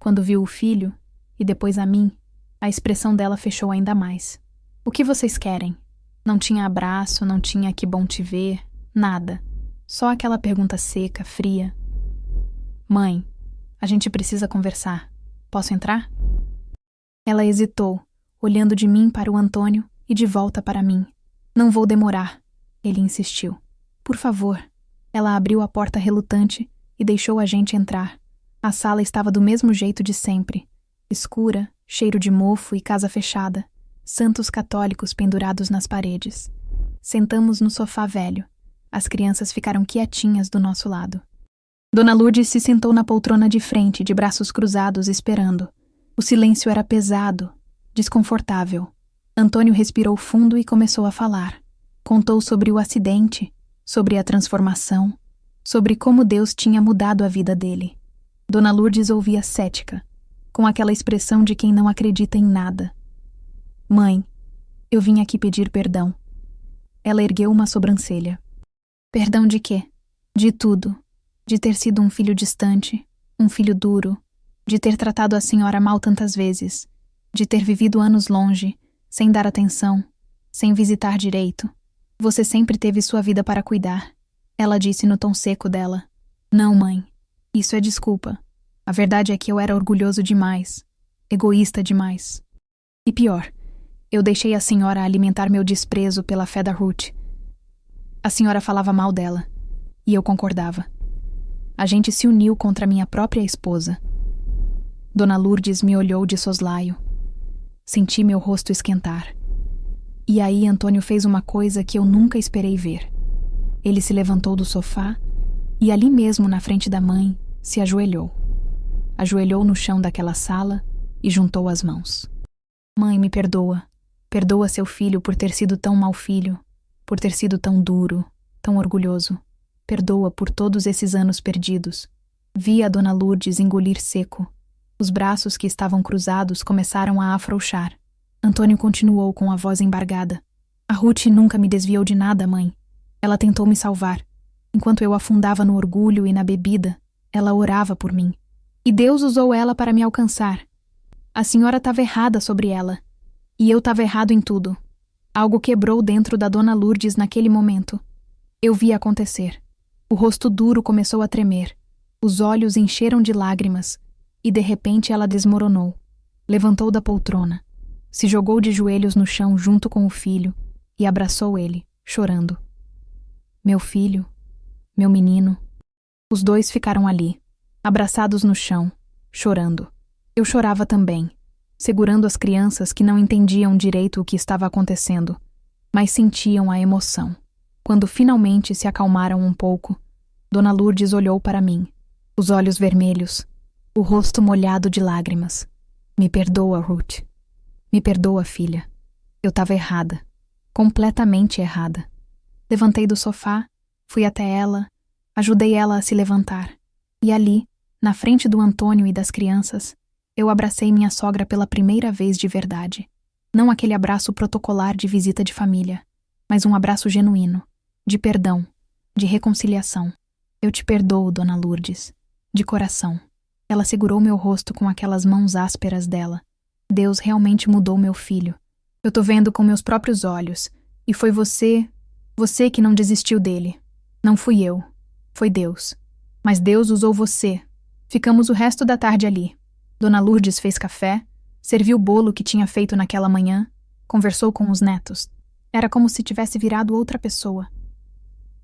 Quando viu o filho, e depois a mim, a expressão dela fechou ainda mais. O que vocês querem? Não tinha abraço, não tinha que bom te ver, nada. Só aquela pergunta seca, fria. Mãe, a gente precisa conversar. Posso entrar? Ela hesitou, olhando de mim para o Antônio e de volta para mim. Não vou demorar, ele insistiu. Por favor. Ela abriu a porta relutante e deixou a gente entrar. A sala estava do mesmo jeito de sempre. Escura, cheiro de mofo e casa fechada. Santos católicos pendurados nas paredes. Sentamos no sofá velho. As crianças ficaram quietinhas do nosso lado. Dona Lourdes se sentou na poltrona de frente, de braços cruzados, esperando. O silêncio era pesado, desconfortável. Antônio respirou fundo e começou a falar. Contou sobre o acidente, sobre a transformação, sobre como Deus tinha mudado a vida dele. Dona Lourdes ouvia cética, com aquela expressão de quem não acredita em nada. Mãe, eu vim aqui pedir perdão. Ela ergueu uma sobrancelha. Perdão de quê? De tudo. De ter sido um filho distante, um filho duro, de ter tratado a senhora mal tantas vezes, de ter vivido anos longe, sem dar atenção, sem visitar direito. Você sempre teve sua vida para cuidar. Ela disse no tom seco dela. Não, mãe. Isso é desculpa. A verdade é que eu era orgulhoso demais. Egoísta demais. E pior, eu deixei a senhora alimentar meu desprezo pela fé da Ruth. A senhora falava mal dela. E eu concordava. A gente se uniu contra minha própria esposa. Dona Lourdes me olhou de soslaio. Senti meu rosto esquentar. E aí Antônio fez uma coisa que eu nunca esperei ver. Ele se levantou do sofá e ali mesmo na frente da mãe se ajoelhou. Ajoelhou no chão daquela sala e juntou as mãos. Mãe, me perdoa. Perdoa seu filho por ter sido tão mau filho, por ter sido tão duro, tão orgulhoso. Perdoa por todos esses anos perdidos. Vi a Dona Lourdes engolir seco. Os braços que estavam cruzados começaram a afrouxar. Antônio continuou com a voz embargada. A Ruth nunca me desviou de nada, mãe. Ela tentou me salvar. Enquanto eu afundava no orgulho e na bebida, ela orava por mim. E Deus usou ela para me alcançar. A senhora estava errada sobre ela. E eu estava errado em tudo. Algo quebrou dentro da Dona Lourdes naquele momento. Eu vi acontecer. O rosto duro começou a tremer. Os olhos encheram de lágrimas. E de repente ela desmoronou. Levantou da poltrona, se jogou de joelhos no chão junto com o filho e abraçou ele, chorando. Meu filho, meu menino. Os dois ficaram ali, abraçados no chão, chorando. Eu chorava também, segurando as crianças que não entendiam direito o que estava acontecendo, mas sentiam a emoção. Quando finalmente se acalmaram um pouco, Dona Lourdes olhou para mim, os olhos vermelhos, o rosto molhado de lágrimas. Me perdoa, Ruth. Me perdoa, filha. Eu estava errada, completamente errada. Levantei do sofá, fui até ela, ajudei ela a se levantar. E ali, na frente do Antônio e das crianças, eu abracei minha sogra pela primeira vez de verdade. Não aquele abraço protocolar de visita de família, mas um abraço genuíno, de perdão, de reconciliação. Eu te perdoo, Dona Lourdes, de coração. Ela segurou meu rosto com aquelas mãos ásperas dela. Deus realmente mudou meu filho. Eu tô vendo com meus próprios olhos. E foi você que não desistiu dele. Não fui eu. Foi Deus. Mas Deus usou você. Ficamos o resto da tarde ali. Dona Lourdes fez café, serviu o bolo que tinha feito naquela manhã, conversou com os netos. Era como se tivesse virado outra pessoa.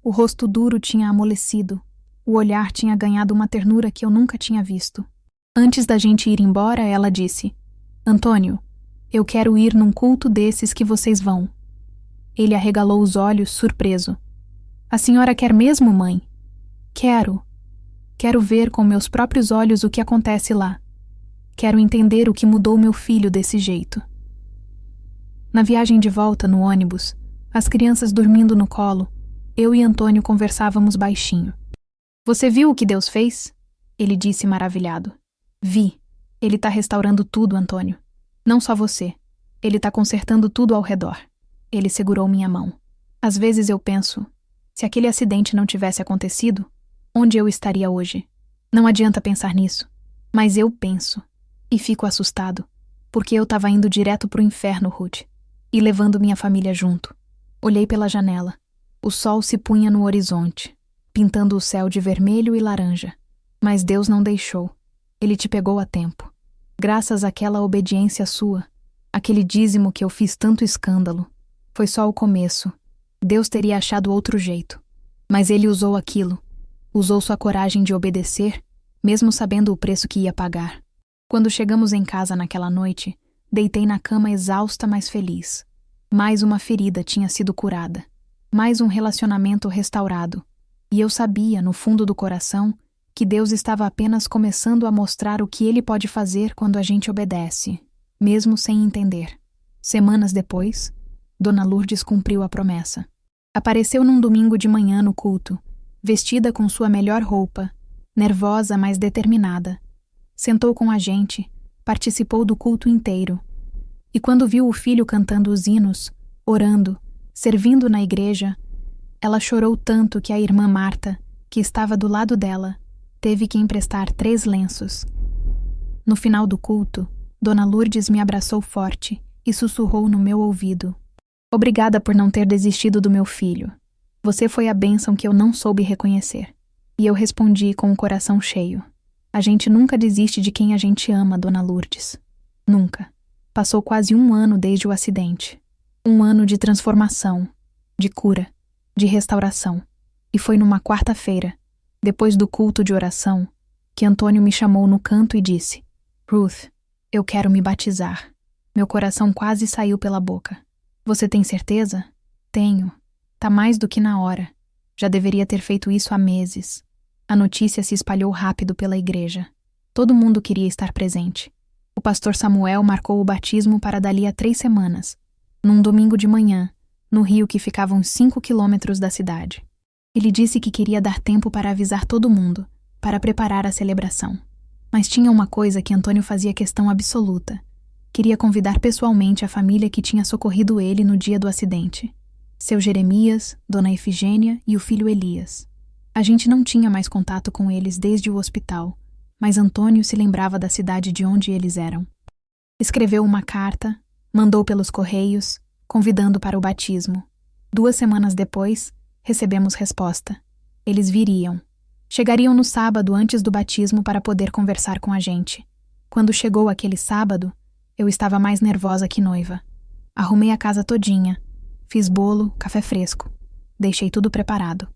O rosto duro tinha amolecido. O olhar tinha ganhado uma ternura que eu nunca tinha visto. Antes da gente ir embora, ela disse: Antônio, eu quero ir num culto desses que vocês vão. Ele arregalou os olhos, surpreso. A senhora quer mesmo, mãe? Quero. Quero ver com meus próprios olhos o que acontece lá. Quero entender o que mudou meu filho desse jeito. Na viagem de volta no ônibus, as crianças dormindo no colo, eu e Antônio conversávamos baixinho. Você viu o que Deus fez? Ele disse maravilhado. Vi. Ele tá restaurando tudo, Antônio. Não só você. Ele tá consertando tudo ao redor. Ele segurou minha mão. Às vezes eu penso, se aquele acidente não tivesse acontecido, onde eu estaria hoje? Não adianta pensar nisso. Mas eu penso. E fico assustado. Porque eu tava indo direto pro inferno, Ruth. E levando minha família junto. Olhei pela janela. O sol se punha no horizonte, pintando o céu de vermelho e laranja. Mas Deus não deixou. Ele te pegou a tempo. Graças àquela obediência sua, aquele dízimo que eu fiz tanto escândalo, foi só o começo. Deus teria achado outro jeito. Mas ele usou aquilo. Usou sua coragem de obedecer, mesmo sabendo o preço que ia pagar. Quando chegamos em casa naquela noite, deitei na cama exausta, mas feliz. Mais uma ferida tinha sido curada. Mais um relacionamento restaurado. E eu sabia, no fundo do coração, que Deus estava apenas começando a mostrar o que Ele pode fazer quando a gente obedece, mesmo sem entender. Semanas depois, Dona Lourdes cumpriu a promessa. Apareceu num domingo de manhã no culto, vestida com sua melhor roupa, nervosa, mas determinada. Sentou com a gente, participou do culto inteiro. E quando viu o filho cantando os hinos, orando, servindo na igreja, ela chorou tanto que a irmã Marta, que estava do lado dela, teve que emprestar 3 lenços. No final do culto, Dona Lourdes me abraçou forte e sussurrou no meu ouvido: Obrigada por não ter desistido do meu filho. Você foi a bênção que eu não soube reconhecer. E eu respondi com o coração cheio: A gente nunca desiste de quem a gente ama, Dona Lourdes. Nunca. Passou quase 1 ano desde o acidente. 1 ano de transformação, de cura, de restauração. E foi numa quarta-feira, depois do culto de oração, que Antônio me chamou no canto e disse: Ruth, eu quero me batizar. Meu coração quase saiu pela boca. Você tem certeza? Tenho. Tá mais do que na hora. Já deveria ter feito isso há meses. A notícia se espalhou rápido pela igreja. Todo mundo queria estar presente. O pastor Samuel marcou o batismo para dali a 3 semanas, num domingo de manhã, no rio que ficava uns 5 quilômetros da cidade. Ele disse que queria dar tempo para avisar todo mundo, para preparar a celebração. Mas tinha uma coisa que Antônio fazia questão absoluta. Queria convidar pessoalmente a família que tinha socorrido ele no dia do acidente. Seu Jeremias, Dona Efigênia e o filho Elias. A gente não tinha mais contato com eles desde o hospital, mas Antônio se lembrava da cidade de onde eles eram. Escreveu uma carta, mandou pelos correios, convidando para o batismo. 2 semanas depois, recebemos resposta. Eles viriam. Chegariam no sábado antes do batismo para poder conversar com a gente. Quando chegou aquele sábado, Eu estava mais nervosa que noiva. Arrumei a casa todinha. Fiz bolo, café fresco. Deixei tudo preparado.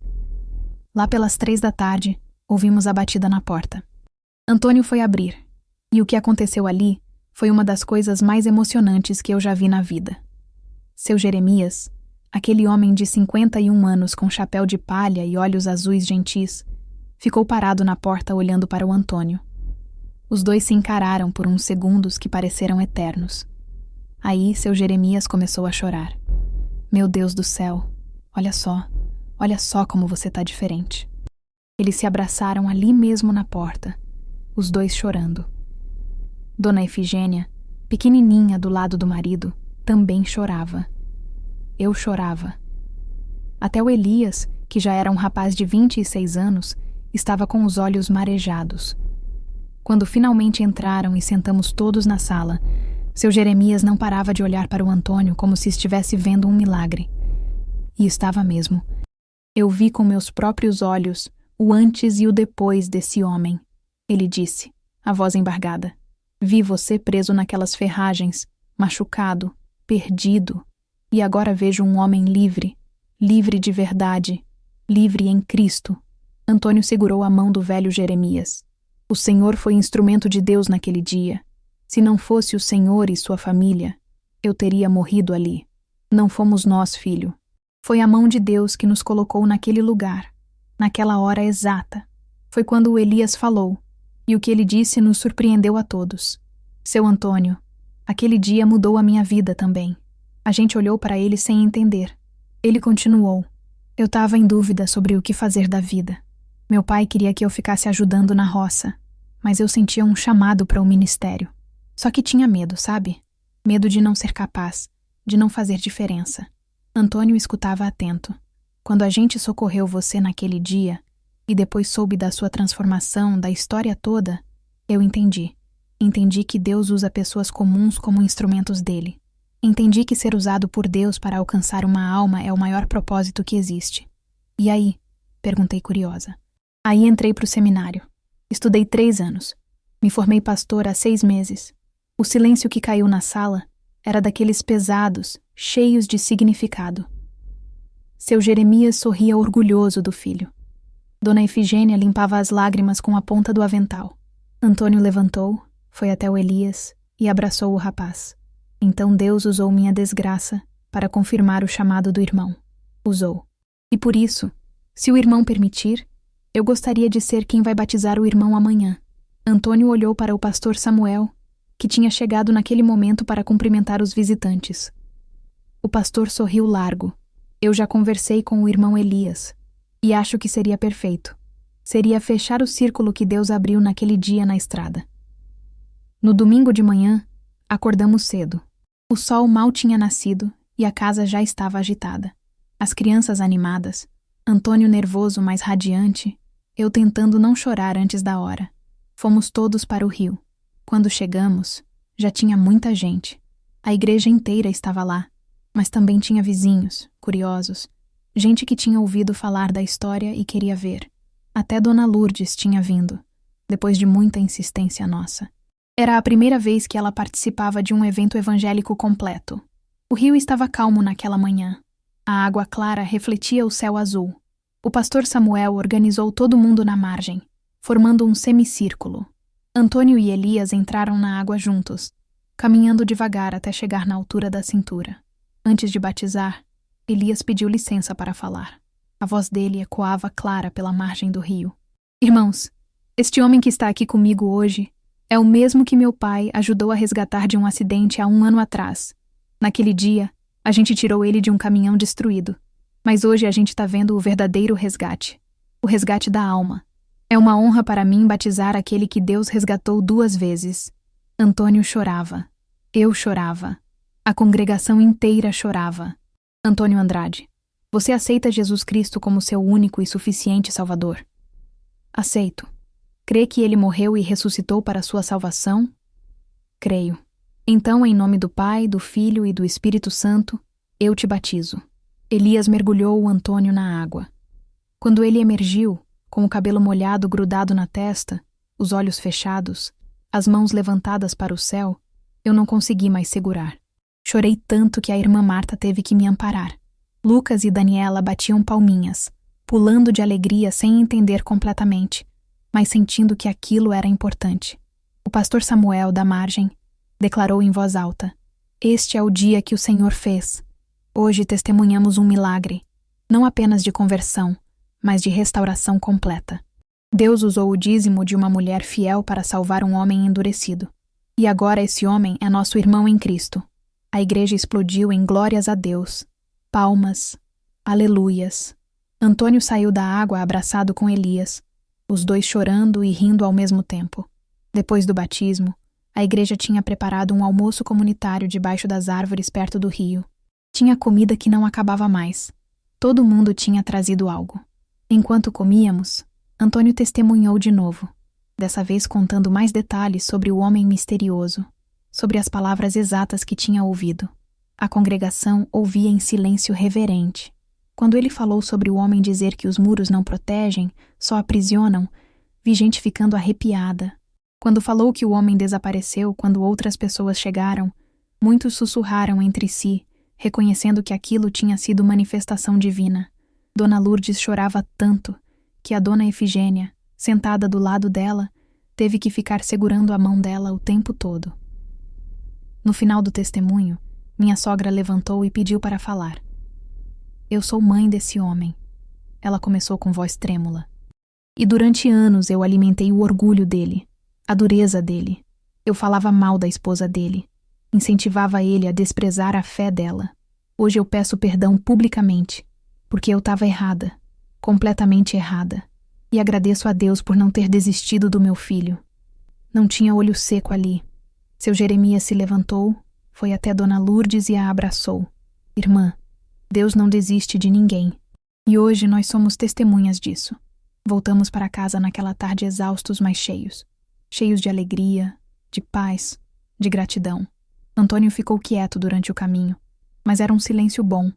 Lá pelas 3 da tarde, ouvimos a batida na porta. Antônio foi abrir. E o que aconteceu ali foi uma das coisas mais emocionantes que eu já vi na vida. Seu Jeremias, aquele homem de 51 anos com chapéu de palha e olhos azuis gentis, ficou parado na porta olhando para o Antônio. Os dois se encararam por uns segundos que pareceram eternos. Aí seu Jeremias começou a chorar. Meu Deus do céu, olha só como você tá diferente. Eles se abraçaram ali mesmo na porta, os dois chorando. Dona Efigênia, pequenininha do lado do marido, também chorava. Eu chorava. Até o Elias, que já era um rapaz de 26 anos, estava com os olhos marejados. Quando finalmente entraram e sentamos todos na sala, seu Jeremias não parava de olhar para o Antônio como se estivesse vendo um milagre. E estava mesmo. Eu vi com meus próprios olhos o antes e o depois desse homem. Ele disse, a voz embargada. Vi você preso naquelas ferragens, machucado, perdido, e agora vejo um homem livre, livre de verdade, livre em Cristo. Antônio segurou a mão do velho Jeremias. O Senhor foi instrumento de Deus naquele dia. Se não fosse o Senhor e sua família, eu teria morrido ali. Não fomos nós, filho. Foi a mão de Deus que nos colocou naquele lugar, naquela hora exata. Foi quando o Elias falou, e o que ele disse nos surpreendeu a todos. Seu Antônio, aquele dia mudou a minha vida também. A gente olhou para ele sem entender. Ele continuou. Eu estava em dúvida sobre o que fazer da vida. Meu pai queria que eu ficasse ajudando na roça, mas eu sentia um chamado para o ministério. Só que tinha medo, sabe? Medo de não ser capaz, de não fazer diferença. Antônio escutava atento. Quando a gente socorreu você naquele dia, e depois soube da sua transformação, da história toda, eu entendi. Entendi que Deus usa pessoas comuns como instrumentos dele. Entendi que ser usado por Deus para alcançar uma alma é o maior propósito que existe. E aí? Perguntei curiosa. Aí entrei para o seminário. Estudei 3 anos. Me formei pastor há 6 meses. O silêncio que caiu na sala era daqueles pesados, cheios de significado. Seu Jeremias sorria orgulhoso do filho. Dona Efigênia limpava as lágrimas com a ponta do avental. Antônio levantou, foi até o Elias e abraçou o rapaz. Então Deus usou minha desgraça para confirmar o chamado do irmão. Usou. E por isso, se o irmão permitir, eu gostaria de ser quem vai batizar o irmão amanhã. Antônio olhou para o pastor Samuel, que tinha chegado naquele momento para cumprimentar os visitantes. O pastor sorriu largo. Eu já conversei com o irmão Elias, e acho que seria perfeito. Seria fechar o círculo que Deus abriu naquele dia na estrada. No domingo de manhã, acordamos cedo. O sol mal tinha nascido e a casa já estava agitada. As crianças animadas, Antônio nervoso, mas radiante, eu tentando não chorar antes da hora. Fomos todos para o rio. Quando chegamos, já tinha muita gente. A igreja inteira estava lá, mas também tinha vizinhos, curiosos, gente que tinha ouvido falar da história e queria ver. Até Dona Lourdes tinha vindo, depois de muita insistência nossa. Era a primeira vez que ela participava de um evento evangélico completo. O rio estava calmo naquela manhã. A água clara refletia o céu azul. O pastor Samuel organizou todo mundo na margem, formando um semicírculo. Antônio e Elias entraram na água juntos, caminhando devagar até chegar na altura da cintura. Antes de batizar, Elias pediu licença para falar. A voz dele ecoava clara pela margem do rio. Irmãos, este homem que está aqui comigo hoje é o mesmo que meu pai ajudou a resgatar de um acidente há 1 ano atrás. Naquele dia, a gente tirou ele de um caminhão destruído. Mas hoje a gente está vendo o verdadeiro resgate. O resgate da alma. É uma honra para mim batizar aquele que Deus resgatou 2 vezes. Antônio chorava. Eu chorava. A congregação inteira chorava. Antônio Andrade, você aceita Jesus Cristo como seu único e suficiente Salvador? Aceito. Crê que ele morreu e ressuscitou para sua salvação? Creio. Então, em nome do Pai, do Filho e do Espírito Santo, eu te batizo. Elias mergulhou o Antônio na água. Quando ele emergiu, com o cabelo molhado grudado na testa, os olhos fechados, as mãos levantadas para o céu, Eu não consegui mais segurar. Chorei tanto que a irmã Marta teve que me amparar. Lucas e Daniela batiam palminhas, pulando de alegria sem entender completamente, mas sentindo que aquilo era importante. O pastor Samuel, da margem, declarou em voz alta: "Este é o dia que o Senhor fez. Hoje testemunhamos um milagre, não apenas de conversão, mas de restauração completa. Deus usou o dízimo de uma mulher fiel para salvar um homem endurecido. E agora esse homem é nosso irmão em Cristo." A igreja explodiu em glórias a Deus. Palmas. Aleluias. Antônio saiu da água abraçado com Elias, os dois chorando e rindo ao mesmo tempo. Depois do batismo, a igreja tinha preparado um almoço comunitário debaixo das árvores perto do rio. Tinha comida que não acabava mais. Todo mundo tinha trazido algo. Enquanto comíamos, Antônio testemunhou de novo, dessa vez contando mais detalhes sobre o homem misterioso, sobre as palavras exatas que tinha ouvido. A congregação ouvia em silêncio reverente. Quando ele falou sobre o homem dizer que os muros não protegem, só aprisionam, vi gente ficando arrepiada. Quando falou que o homem desapareceu quando outras pessoas chegaram, muitos sussurraram entre si, reconhecendo que aquilo tinha sido manifestação divina. Dona Lourdes chorava tanto que a dona Efigênia, sentada do lado dela, teve que ficar segurando a mão dela o tempo todo. No final do testemunho, minha sogra levantou e pediu para falar. "Eu sou mãe desse homem." Ela começou com voz trêmula. "E durante anos eu alimentei o orgulho dele, a dureza dele. Eu falava mal da esposa dele, incentivava ele a desprezar a fé dela. Hoje eu peço perdão publicamente, porque eu estava errada, completamente errada, e agradeço a Deus por não ter desistido do meu filho." Não tinha olho seco ali. Seu Jeremias se levantou, foi até Dona Lourdes e a abraçou. "Irmã, Deus não desiste de ninguém. E hoje nós somos testemunhas disso." Voltamos para casa naquela tarde exaustos, mas cheios. Cheios de alegria, de paz, de gratidão. Antônio ficou quieto durante o caminho, mas era um silêncio bom,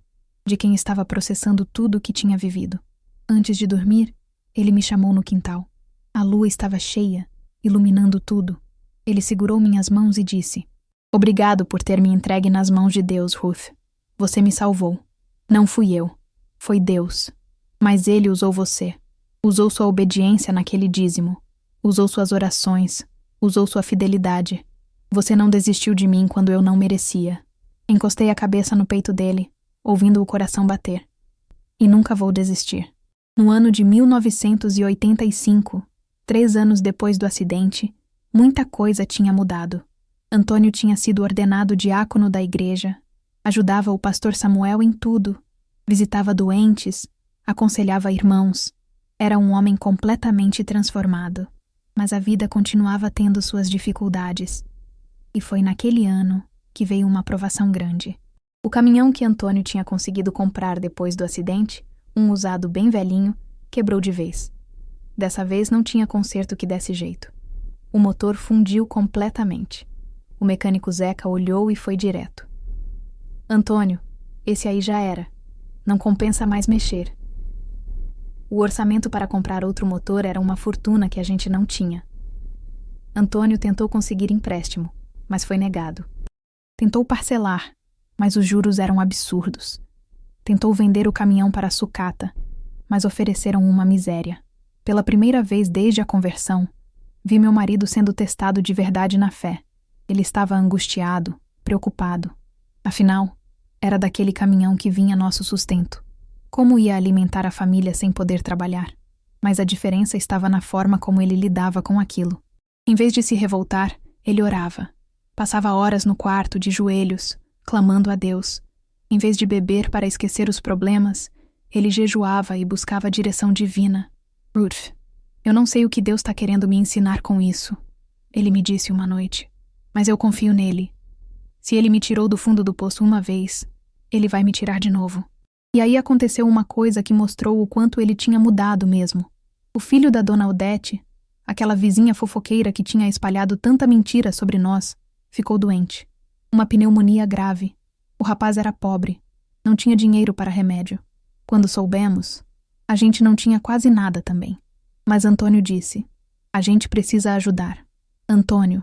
de quem estava processando tudo o que tinha vivido. Antes de dormir, ele me chamou no quintal. A lua estava cheia, iluminando tudo. Ele segurou minhas mãos e disse: "Obrigado por ter me entregue nas mãos de Deus, Ruth. Você me salvou. Não fui eu. Foi Deus. Mas Ele usou você. Usou sua obediência naquele dízimo. Usou suas orações. Usou sua fidelidade. Você não desistiu de mim quando eu não merecia." Encostei a cabeça no peito dele, ouvindo o coração bater. E nunca vou desistir. No ano de 1985, 3 anos depois do acidente, muita coisa tinha mudado. Antônio tinha sido ordenado diácono da igreja, ajudava o pastor Samuel em tudo, visitava doentes, aconselhava irmãos. Era um homem completamente transformado, mas a vida continuava tendo suas dificuldades. E foi naquele ano que veio uma provação grande. O caminhão que Antônio tinha conseguido comprar depois do acidente, um usado bem velhinho, quebrou de vez. Dessa vez não tinha conserto que desse jeito. O motor fundiu completamente. O mecânico Zeca olhou e foi direto. "Antônio, esse aí já era. Não compensa mais mexer." O orçamento para comprar outro motor era uma fortuna que a gente não tinha. Antônio tentou conseguir empréstimo, mas foi negado. Tentou parcelar, mas os juros eram absurdos. Tentou vender o caminhão para a sucata, mas ofereceram uma miséria. Pela primeira vez desde a conversão, vi meu marido sendo testado de verdade na fé. Ele estava angustiado, preocupado. Afinal, era daquele caminhão que vinha nosso sustento. Como ia alimentar a família sem poder trabalhar? Mas a diferença estava na forma como ele lidava com aquilo. Em vez de se revoltar, ele orava. Passava horas no quarto, de joelhos, clamando a Deus. Em vez de beber para esquecer os problemas, ele jejuava e buscava a direção divina. "Ruth, eu não sei o que Deus está querendo me ensinar com isso", ele me disse uma noite. "Mas eu confio nele. Se ele me tirou do fundo do poço uma vez, ele vai me tirar de novo." E aí aconteceu uma coisa que mostrou o quanto ele tinha mudado mesmo. O filho da dona Odete, aquela vizinha fofoqueira que tinha espalhado tanta mentira sobre nós, ficou doente. Uma pneumonia grave. O rapaz era pobre. Não tinha dinheiro para remédio. Quando soubemos, a gente não tinha quase nada também. Mas Antônio disse: "A gente precisa ajudar. Antônio,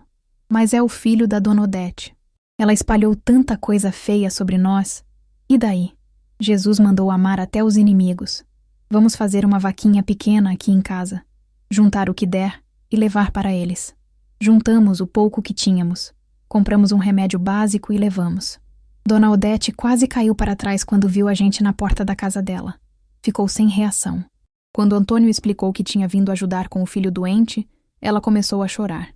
Mas é o filho da Dona Odete. Ela espalhou tanta coisa feia sobre nós. E daí? Jesus mandou amar até os inimigos. Vamos fazer uma vaquinha pequena aqui em casa. Juntar o que der e levar para eles. Juntamos o pouco que tínhamos. Compramos um remédio básico e levamos. Dona Odete quase caiu para trás quando viu a gente na porta da casa dela. Ficou sem reação. Quando Antônio explicou que tinha vindo ajudar com o filho doente, ela começou a chorar.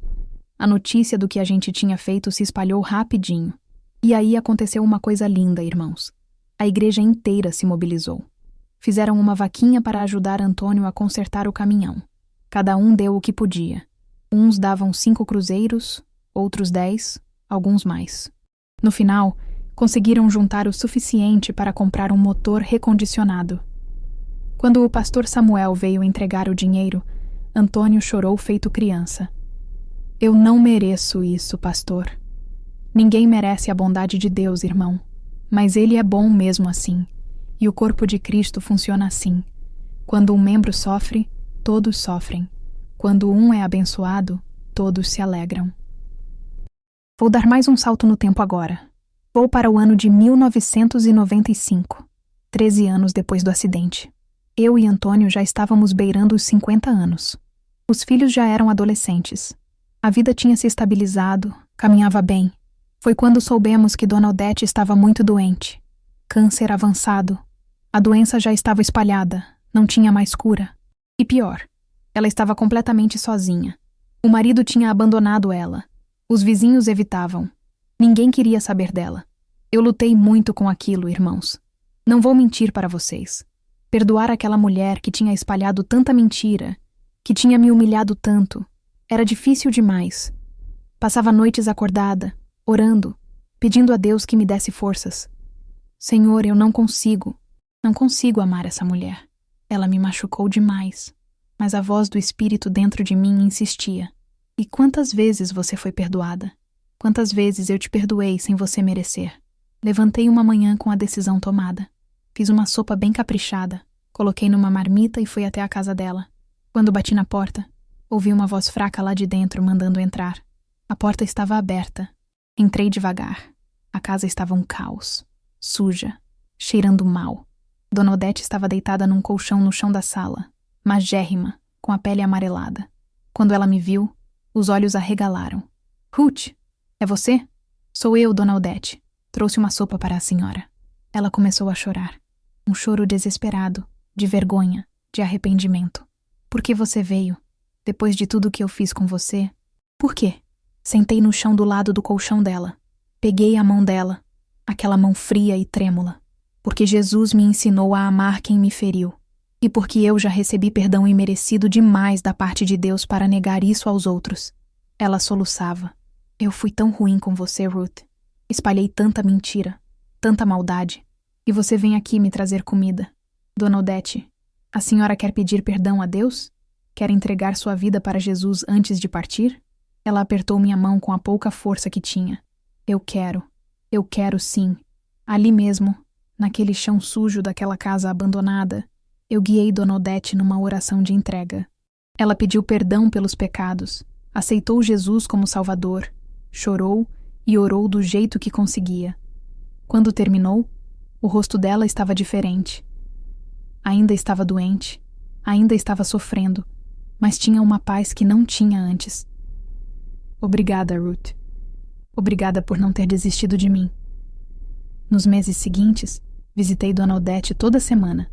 A notícia do que a gente tinha feito se espalhou rapidinho. E aí aconteceu uma coisa linda, irmãos. A igreja inteira se mobilizou. Fizeram uma vaquinha para ajudar Antônio a consertar o caminhão. Cada um deu o que podia. Uns davam 5 cruzeiros, outros 10, alguns mais. No final, conseguiram juntar o suficiente para comprar um motor recondicionado. Quando o pastor Samuel veio entregar o dinheiro, Antônio chorou feito criança. Eu não mereço isso, pastor. Ninguém merece a bondade de Deus, irmão. Mas ele é bom mesmo assim. E o corpo de Cristo funciona assim. Quando um membro sofre, todos sofrem. Quando um é abençoado, todos se alegram. Vou dar mais um salto no tempo agora. Vou para o ano de 1995, 13 anos depois do acidente. Eu e Antônio já estávamos beirando os 50 anos. Os filhos já eram adolescentes. A vida tinha se estabilizado, caminhava bem. Foi quando soubemos que Dona Odete estava muito doente. Câncer avançado. A doença já estava espalhada, não tinha mais cura. E pior, ela estava completamente sozinha. O marido tinha abandonado ela. Os vizinhos evitavam. Ninguém queria saber dela. Eu lutei muito com aquilo, irmãos. Não vou mentir para vocês. Perdoar aquela mulher que tinha espalhado tanta mentira, que tinha me humilhado tanto, era difícil demais. Passava noites acordada, orando, pedindo a Deus que me desse forças. Senhor, eu não consigo amar essa mulher. Ela me machucou demais. Mas a voz do Espírito dentro de mim insistia. E quantas vezes você foi perdoada? Quantas vezes eu te perdoei sem você merecer? Levantei uma manhã com a decisão tomada. Fiz uma sopa bem caprichada, coloquei numa marmita e fui até a casa dela. Quando bati na porta, ouvi uma voz fraca lá de dentro mandando entrar. A porta estava aberta. Entrei devagar. A casa estava um caos. Suja, cheirando mal. Dona Odete estava deitada num colchão no chão da sala, magérrima, com a pele amarelada. Quando ela me viu, os olhos arregalaram. Ruth, é você? Sou eu, Dona Odete. Trouxe uma sopa para a senhora. Ela começou a chorar. Um choro desesperado, de vergonha, de arrependimento. Por que você veio? Depois de tudo que eu fiz com você? Por quê? Sentei no chão do lado do colchão dela. Peguei a mão dela, aquela mão fria e trêmula. Porque Jesus me ensinou a amar quem me feriu. E porque eu já recebi perdão imerecido demais da parte de Deus para negar isso aos outros. Ela soluçava. Eu fui tão ruim com você, Ruth. Espalhei tanta mentira, tanta maldade. E você vem aqui me trazer comida. Dona Odete, a senhora quer pedir perdão a Deus? Quer entregar sua vida para Jesus antes de partir? Ela apertou minha mão com a pouca força que tinha. Eu quero sim. Ali mesmo, naquele chão sujo daquela casa abandonada, eu guiei Dona Odete numa oração de entrega. Ela pediu perdão pelos pecados, aceitou Jesus como Salvador, chorou e orou do jeito que conseguia. Quando terminou, o rosto dela estava diferente. Ainda estava doente, ainda estava sofrendo, mas tinha uma paz que não tinha antes. Obrigada, Ruth. Obrigada por não ter desistido de mim. Nos meses seguintes, visitei Dona Odete toda semana.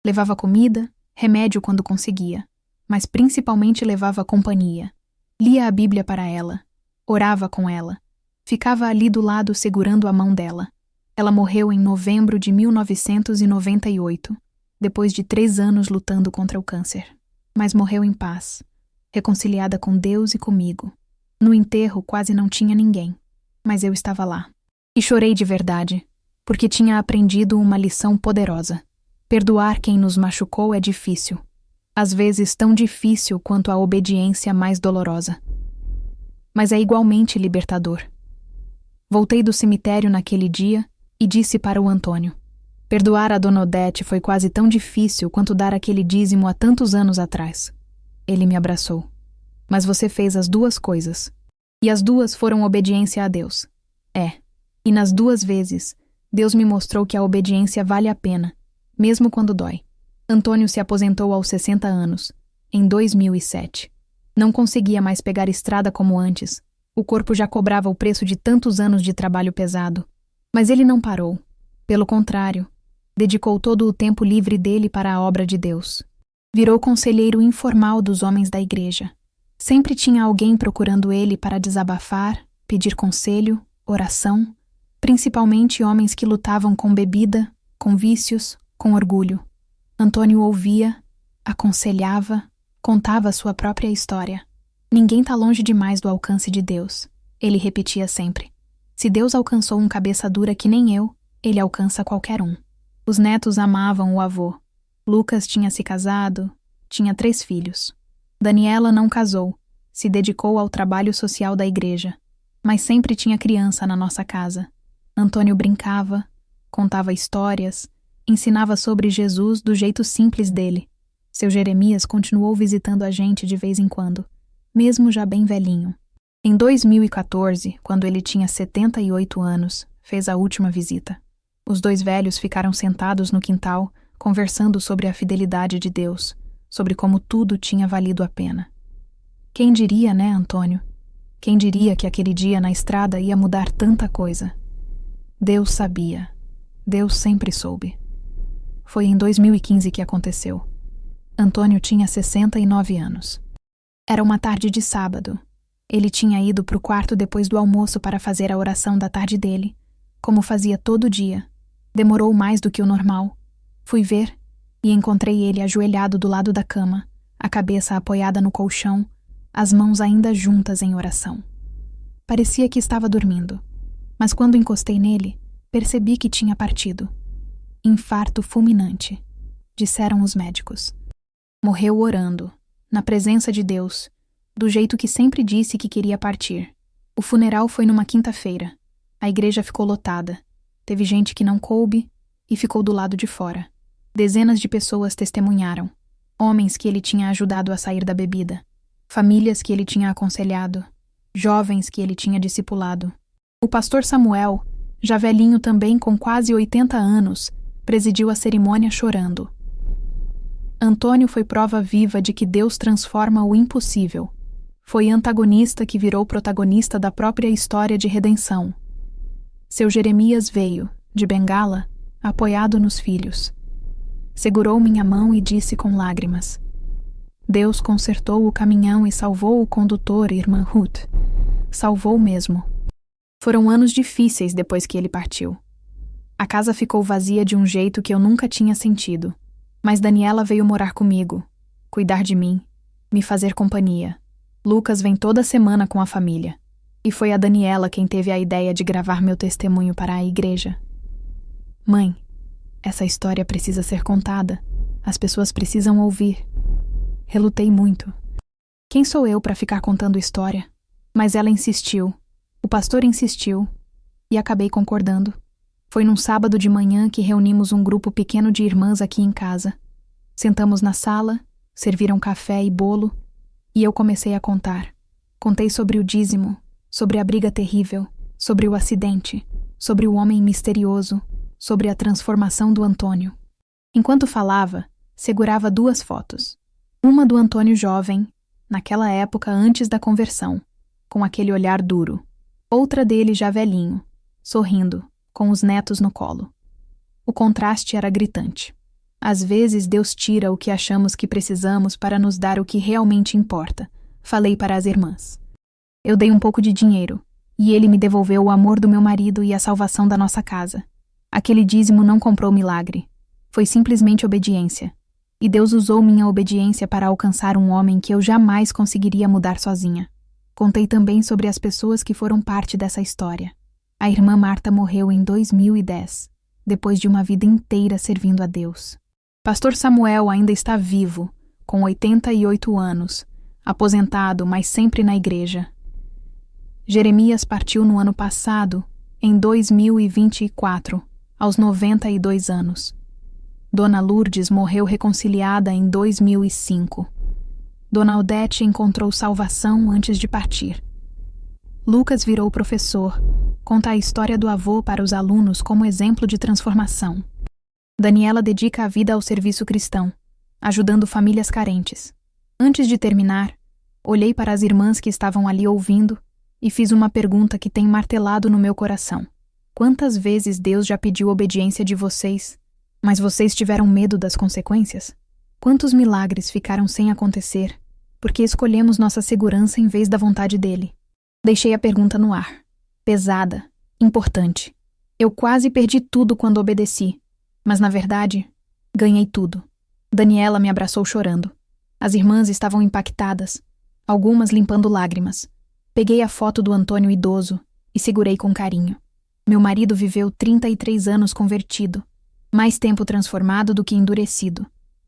Levava comida, remédio quando conseguia, mas principalmente levava companhia. Lia a Bíblia para ela, orava com ela, ficava ali do lado segurando a mão dela. Ela morreu em novembro de 1998, depois de 3 anos lutando contra o câncer. Mas morreu em paz, reconciliada com Deus e comigo. No enterro quase não tinha ninguém, mas eu estava lá. E chorei de verdade, porque tinha aprendido uma lição poderosa. Perdoar quem nos machucou é difícil. Às vezes tão difícil quanto a obediência mais dolorosa. Mas é igualmente libertador. Voltei do cemitério naquele dia e disse para o Antônio: perdoar a Dona Odete foi quase tão difícil quanto dar aquele dízimo há tantos anos atrás. Ele me abraçou. Mas você fez as 2 coisas. E as duas foram obediência a Deus. E nas duas vezes, Deus me mostrou que a obediência vale a pena, mesmo quando dói. Antônio se aposentou aos 60 anos, em 2007. Não conseguia mais pegar estrada como antes. O corpo já cobrava o preço de tantos anos de trabalho pesado. Mas ele não parou. Pelo contrário, dedicou todo o tempo livre dele para a obra de Deus. Virou conselheiro informal dos homens da igreja. Sempre tinha alguém procurando ele para desabafar, pedir conselho, oração, principalmente homens que lutavam com bebida, com vícios, com orgulho. Antônio ouvia, aconselhava, contava sua própria história. Ninguém está longe demais do alcance de Deus, ele repetia sempre. Se Deus alcançou um cabeça dura que nem eu, ele alcança qualquer um. Os netos amavam o avô. Lucas tinha se casado, tinha 3 filhos. Daniela não casou, se dedicou ao trabalho social da igreja, mas sempre tinha criança na nossa casa. Antônio brincava, contava histórias, ensinava sobre Jesus do jeito simples dele. Seu Jeremias continuou visitando a gente de vez em quando, mesmo já bem velhinho. Em 2014, quando ele tinha 78 anos, fez a última visita. Os 2 velhos ficaram sentados no quintal, conversando sobre a fidelidade de Deus, sobre como tudo tinha valido a pena. Quem diria, né, Antônio? Quem diria que aquele dia na estrada ia mudar tanta coisa? Deus sabia. Deus sempre soube. Foi em 2015 que aconteceu. Antônio tinha 69 anos. Era uma tarde de sábado. Ele tinha ido para o quarto depois do almoço para fazer a oração da tarde dele, como fazia todo dia. Demorou mais do que o normal. Fui ver e encontrei ele ajoelhado do lado da cama, a cabeça apoiada no colchão, as mãos ainda juntas em oração. Parecia que estava dormindo, mas quando encostei nele, percebi que tinha partido. Infarto fulminante, disseram os médicos. Morreu orando, na presença de Deus, do jeito que sempre disse que queria partir. O funeral foi numa quinta-feira. A igreja ficou lotada. Teve gente que não coube e ficou do lado de fora. Dezenas de pessoas testemunharam. Homens que ele tinha ajudado a sair da bebida. Famílias que ele tinha aconselhado. Jovens que ele tinha discipulado. O pastor Samuel, já velhinho também com quase 80 anos, presidiu a cerimônia chorando. Antônio foi prova viva de que Deus transforma o impossível. Foi antagonista que virou protagonista da própria história de redenção. Seu Jeremias veio, de bengala, apoiado nos filhos. Segurou minha mão e disse com lágrimas: Deus consertou o caminhão e salvou o condutor, irmã Ruth. Salvou mesmo. Foram anos difíceis depois que ele partiu. A casa ficou vazia de um jeito que eu nunca tinha sentido. Mas Daniela veio morar comigo, cuidar de mim, me fazer companhia. Lucas vem toda semana com a família. E foi a Daniela quem teve a ideia de gravar meu testemunho para a igreja. Mãe, essa história precisa ser contada. As pessoas precisam ouvir. Relutei muito. Quem sou eu para ficar contando história? Mas ela insistiu. O pastor insistiu. E acabei concordando. Foi num sábado de manhã que reunimos um grupo pequeno de irmãs aqui em casa. Sentamos na sala, serviram café e bolo, e eu comecei a contar. Contei sobre o dízimo, sobre a briga terrível, sobre o acidente, sobre o homem misterioso, sobre a transformação do Antônio. Enquanto falava, segurava 2 fotos. Uma do Antônio jovem, naquela época antes da conversão, com aquele olhar duro. Outra dele já velhinho, sorrindo, com os netos no colo. O contraste era gritante. Às vezes Deus tira o que achamos que precisamos para nos dar o que realmente importa, falei para as irmãs. Eu dei um pouco de dinheiro, e ele me devolveu o amor do meu marido e a salvação da nossa casa. Aquele dízimo não comprou milagre. Foi simplesmente obediência. E Deus usou minha obediência para alcançar um homem que eu jamais conseguiria mudar sozinha. Contei também sobre as pessoas que foram parte dessa história. A irmã Marta morreu em 2010, depois de uma vida inteira servindo a Deus. Pastor Samuel ainda está vivo, com 88 anos, aposentado, mas sempre na igreja. Jeremias partiu no ano passado, em 2024, aos 92 anos. Dona Lourdes morreu reconciliada em 2005. Dona Odete encontrou salvação antes de partir. Lucas virou professor, conta a história do avô para os alunos como exemplo de transformação. Daniela dedica a vida ao serviço cristão, ajudando famílias carentes. Antes de terminar, olhei para as irmãs que estavam ali ouvindo e fiz uma pergunta que tem martelado no meu coração. Quantas vezes Deus já pediu obediência de vocês, mas vocês tiveram medo das consequências? Quantos milagres ficaram sem acontecer porque escolhemos nossa segurança em vez da vontade dele? Deixei a pergunta no ar. Pesada, importante. Eu quase perdi tudo quando obedeci, mas na verdade, ganhei tudo. Daniela me abraçou chorando. As irmãs estavam impactadas, algumas limpando lágrimas. Peguei a foto do Antônio idoso e segurei com carinho. Meu marido viveu 33 anos convertido, mais tempo transformado do que endurecido.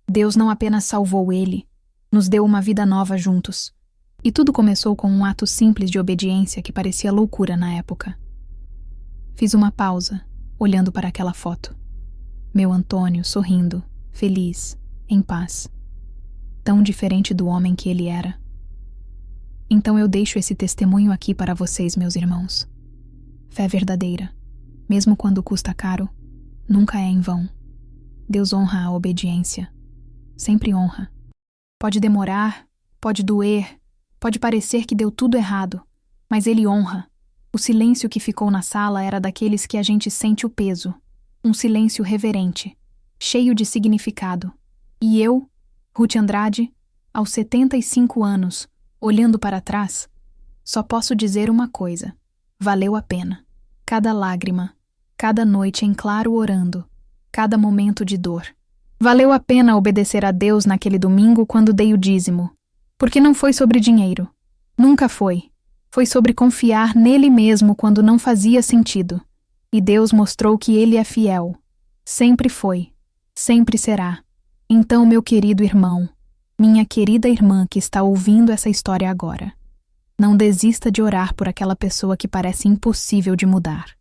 Deus não apenas salvou ele, nos deu uma vida nova juntos. E tudo começou com um ato simples de obediência que parecia loucura na época. Fiz uma pausa, olhando para aquela foto. Meu Antônio sorrindo, feliz, em paz. Tão diferente do homem que ele era. Então eu deixo esse testemunho aqui para vocês, meus irmãos. Fé verdadeira, mesmo quando custa caro, nunca é em vão. Deus honra a obediência. Sempre honra. Pode demorar, pode doer, pode parecer que deu tudo errado, mas ele honra. O silêncio que ficou na sala era daqueles que a gente sente o peso. Um silêncio reverente, cheio de significado. E eu, Ruth Andrade, aos 75 anos, olhando para trás, só posso dizer uma coisa: valeu a pena. Cada lágrima, cada noite em claro orando, cada momento de dor. Valeu a pena obedecer a Deus naquele domingo quando dei o dízimo. Porque não foi sobre dinheiro. Nunca foi. Foi sobre confiar nele mesmo quando não fazia sentido. E Deus mostrou que ele é fiel. Sempre foi. Sempre será. Então, meu querido irmão, minha querida irmã que está ouvindo essa história agora, não desista de orar por aquela pessoa que parece impossível de mudar.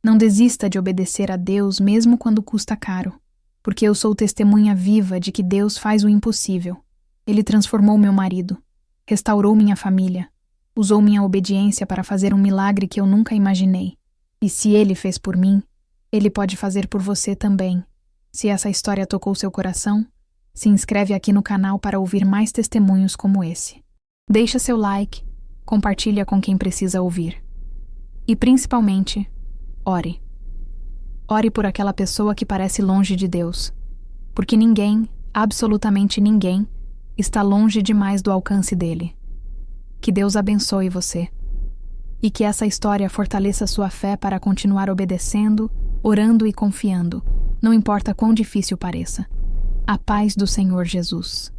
Não desista de obedecer a Deus mesmo quando custa caro. Porque eu sou testemunha viva de que Deus faz o impossível. Ele transformou meu marido, restaurou minha família, usou minha obediência para fazer um milagre que eu nunca imaginei. E se ele fez por mim, ele pode fazer por você também. Se essa história tocou seu coração, se inscreve aqui no canal para ouvir mais testemunhos como esse. Deixa seu like, compartilha com quem precisa ouvir. E principalmente, ore. Ore por aquela pessoa que parece longe de Deus, porque ninguém, absolutamente ninguém, está longe demais do alcance dele. Que Deus abençoe você. E que essa história fortaleça sua fé para continuar obedecendo, orando e confiando, não importa quão difícil pareça. A paz do Senhor Jesus.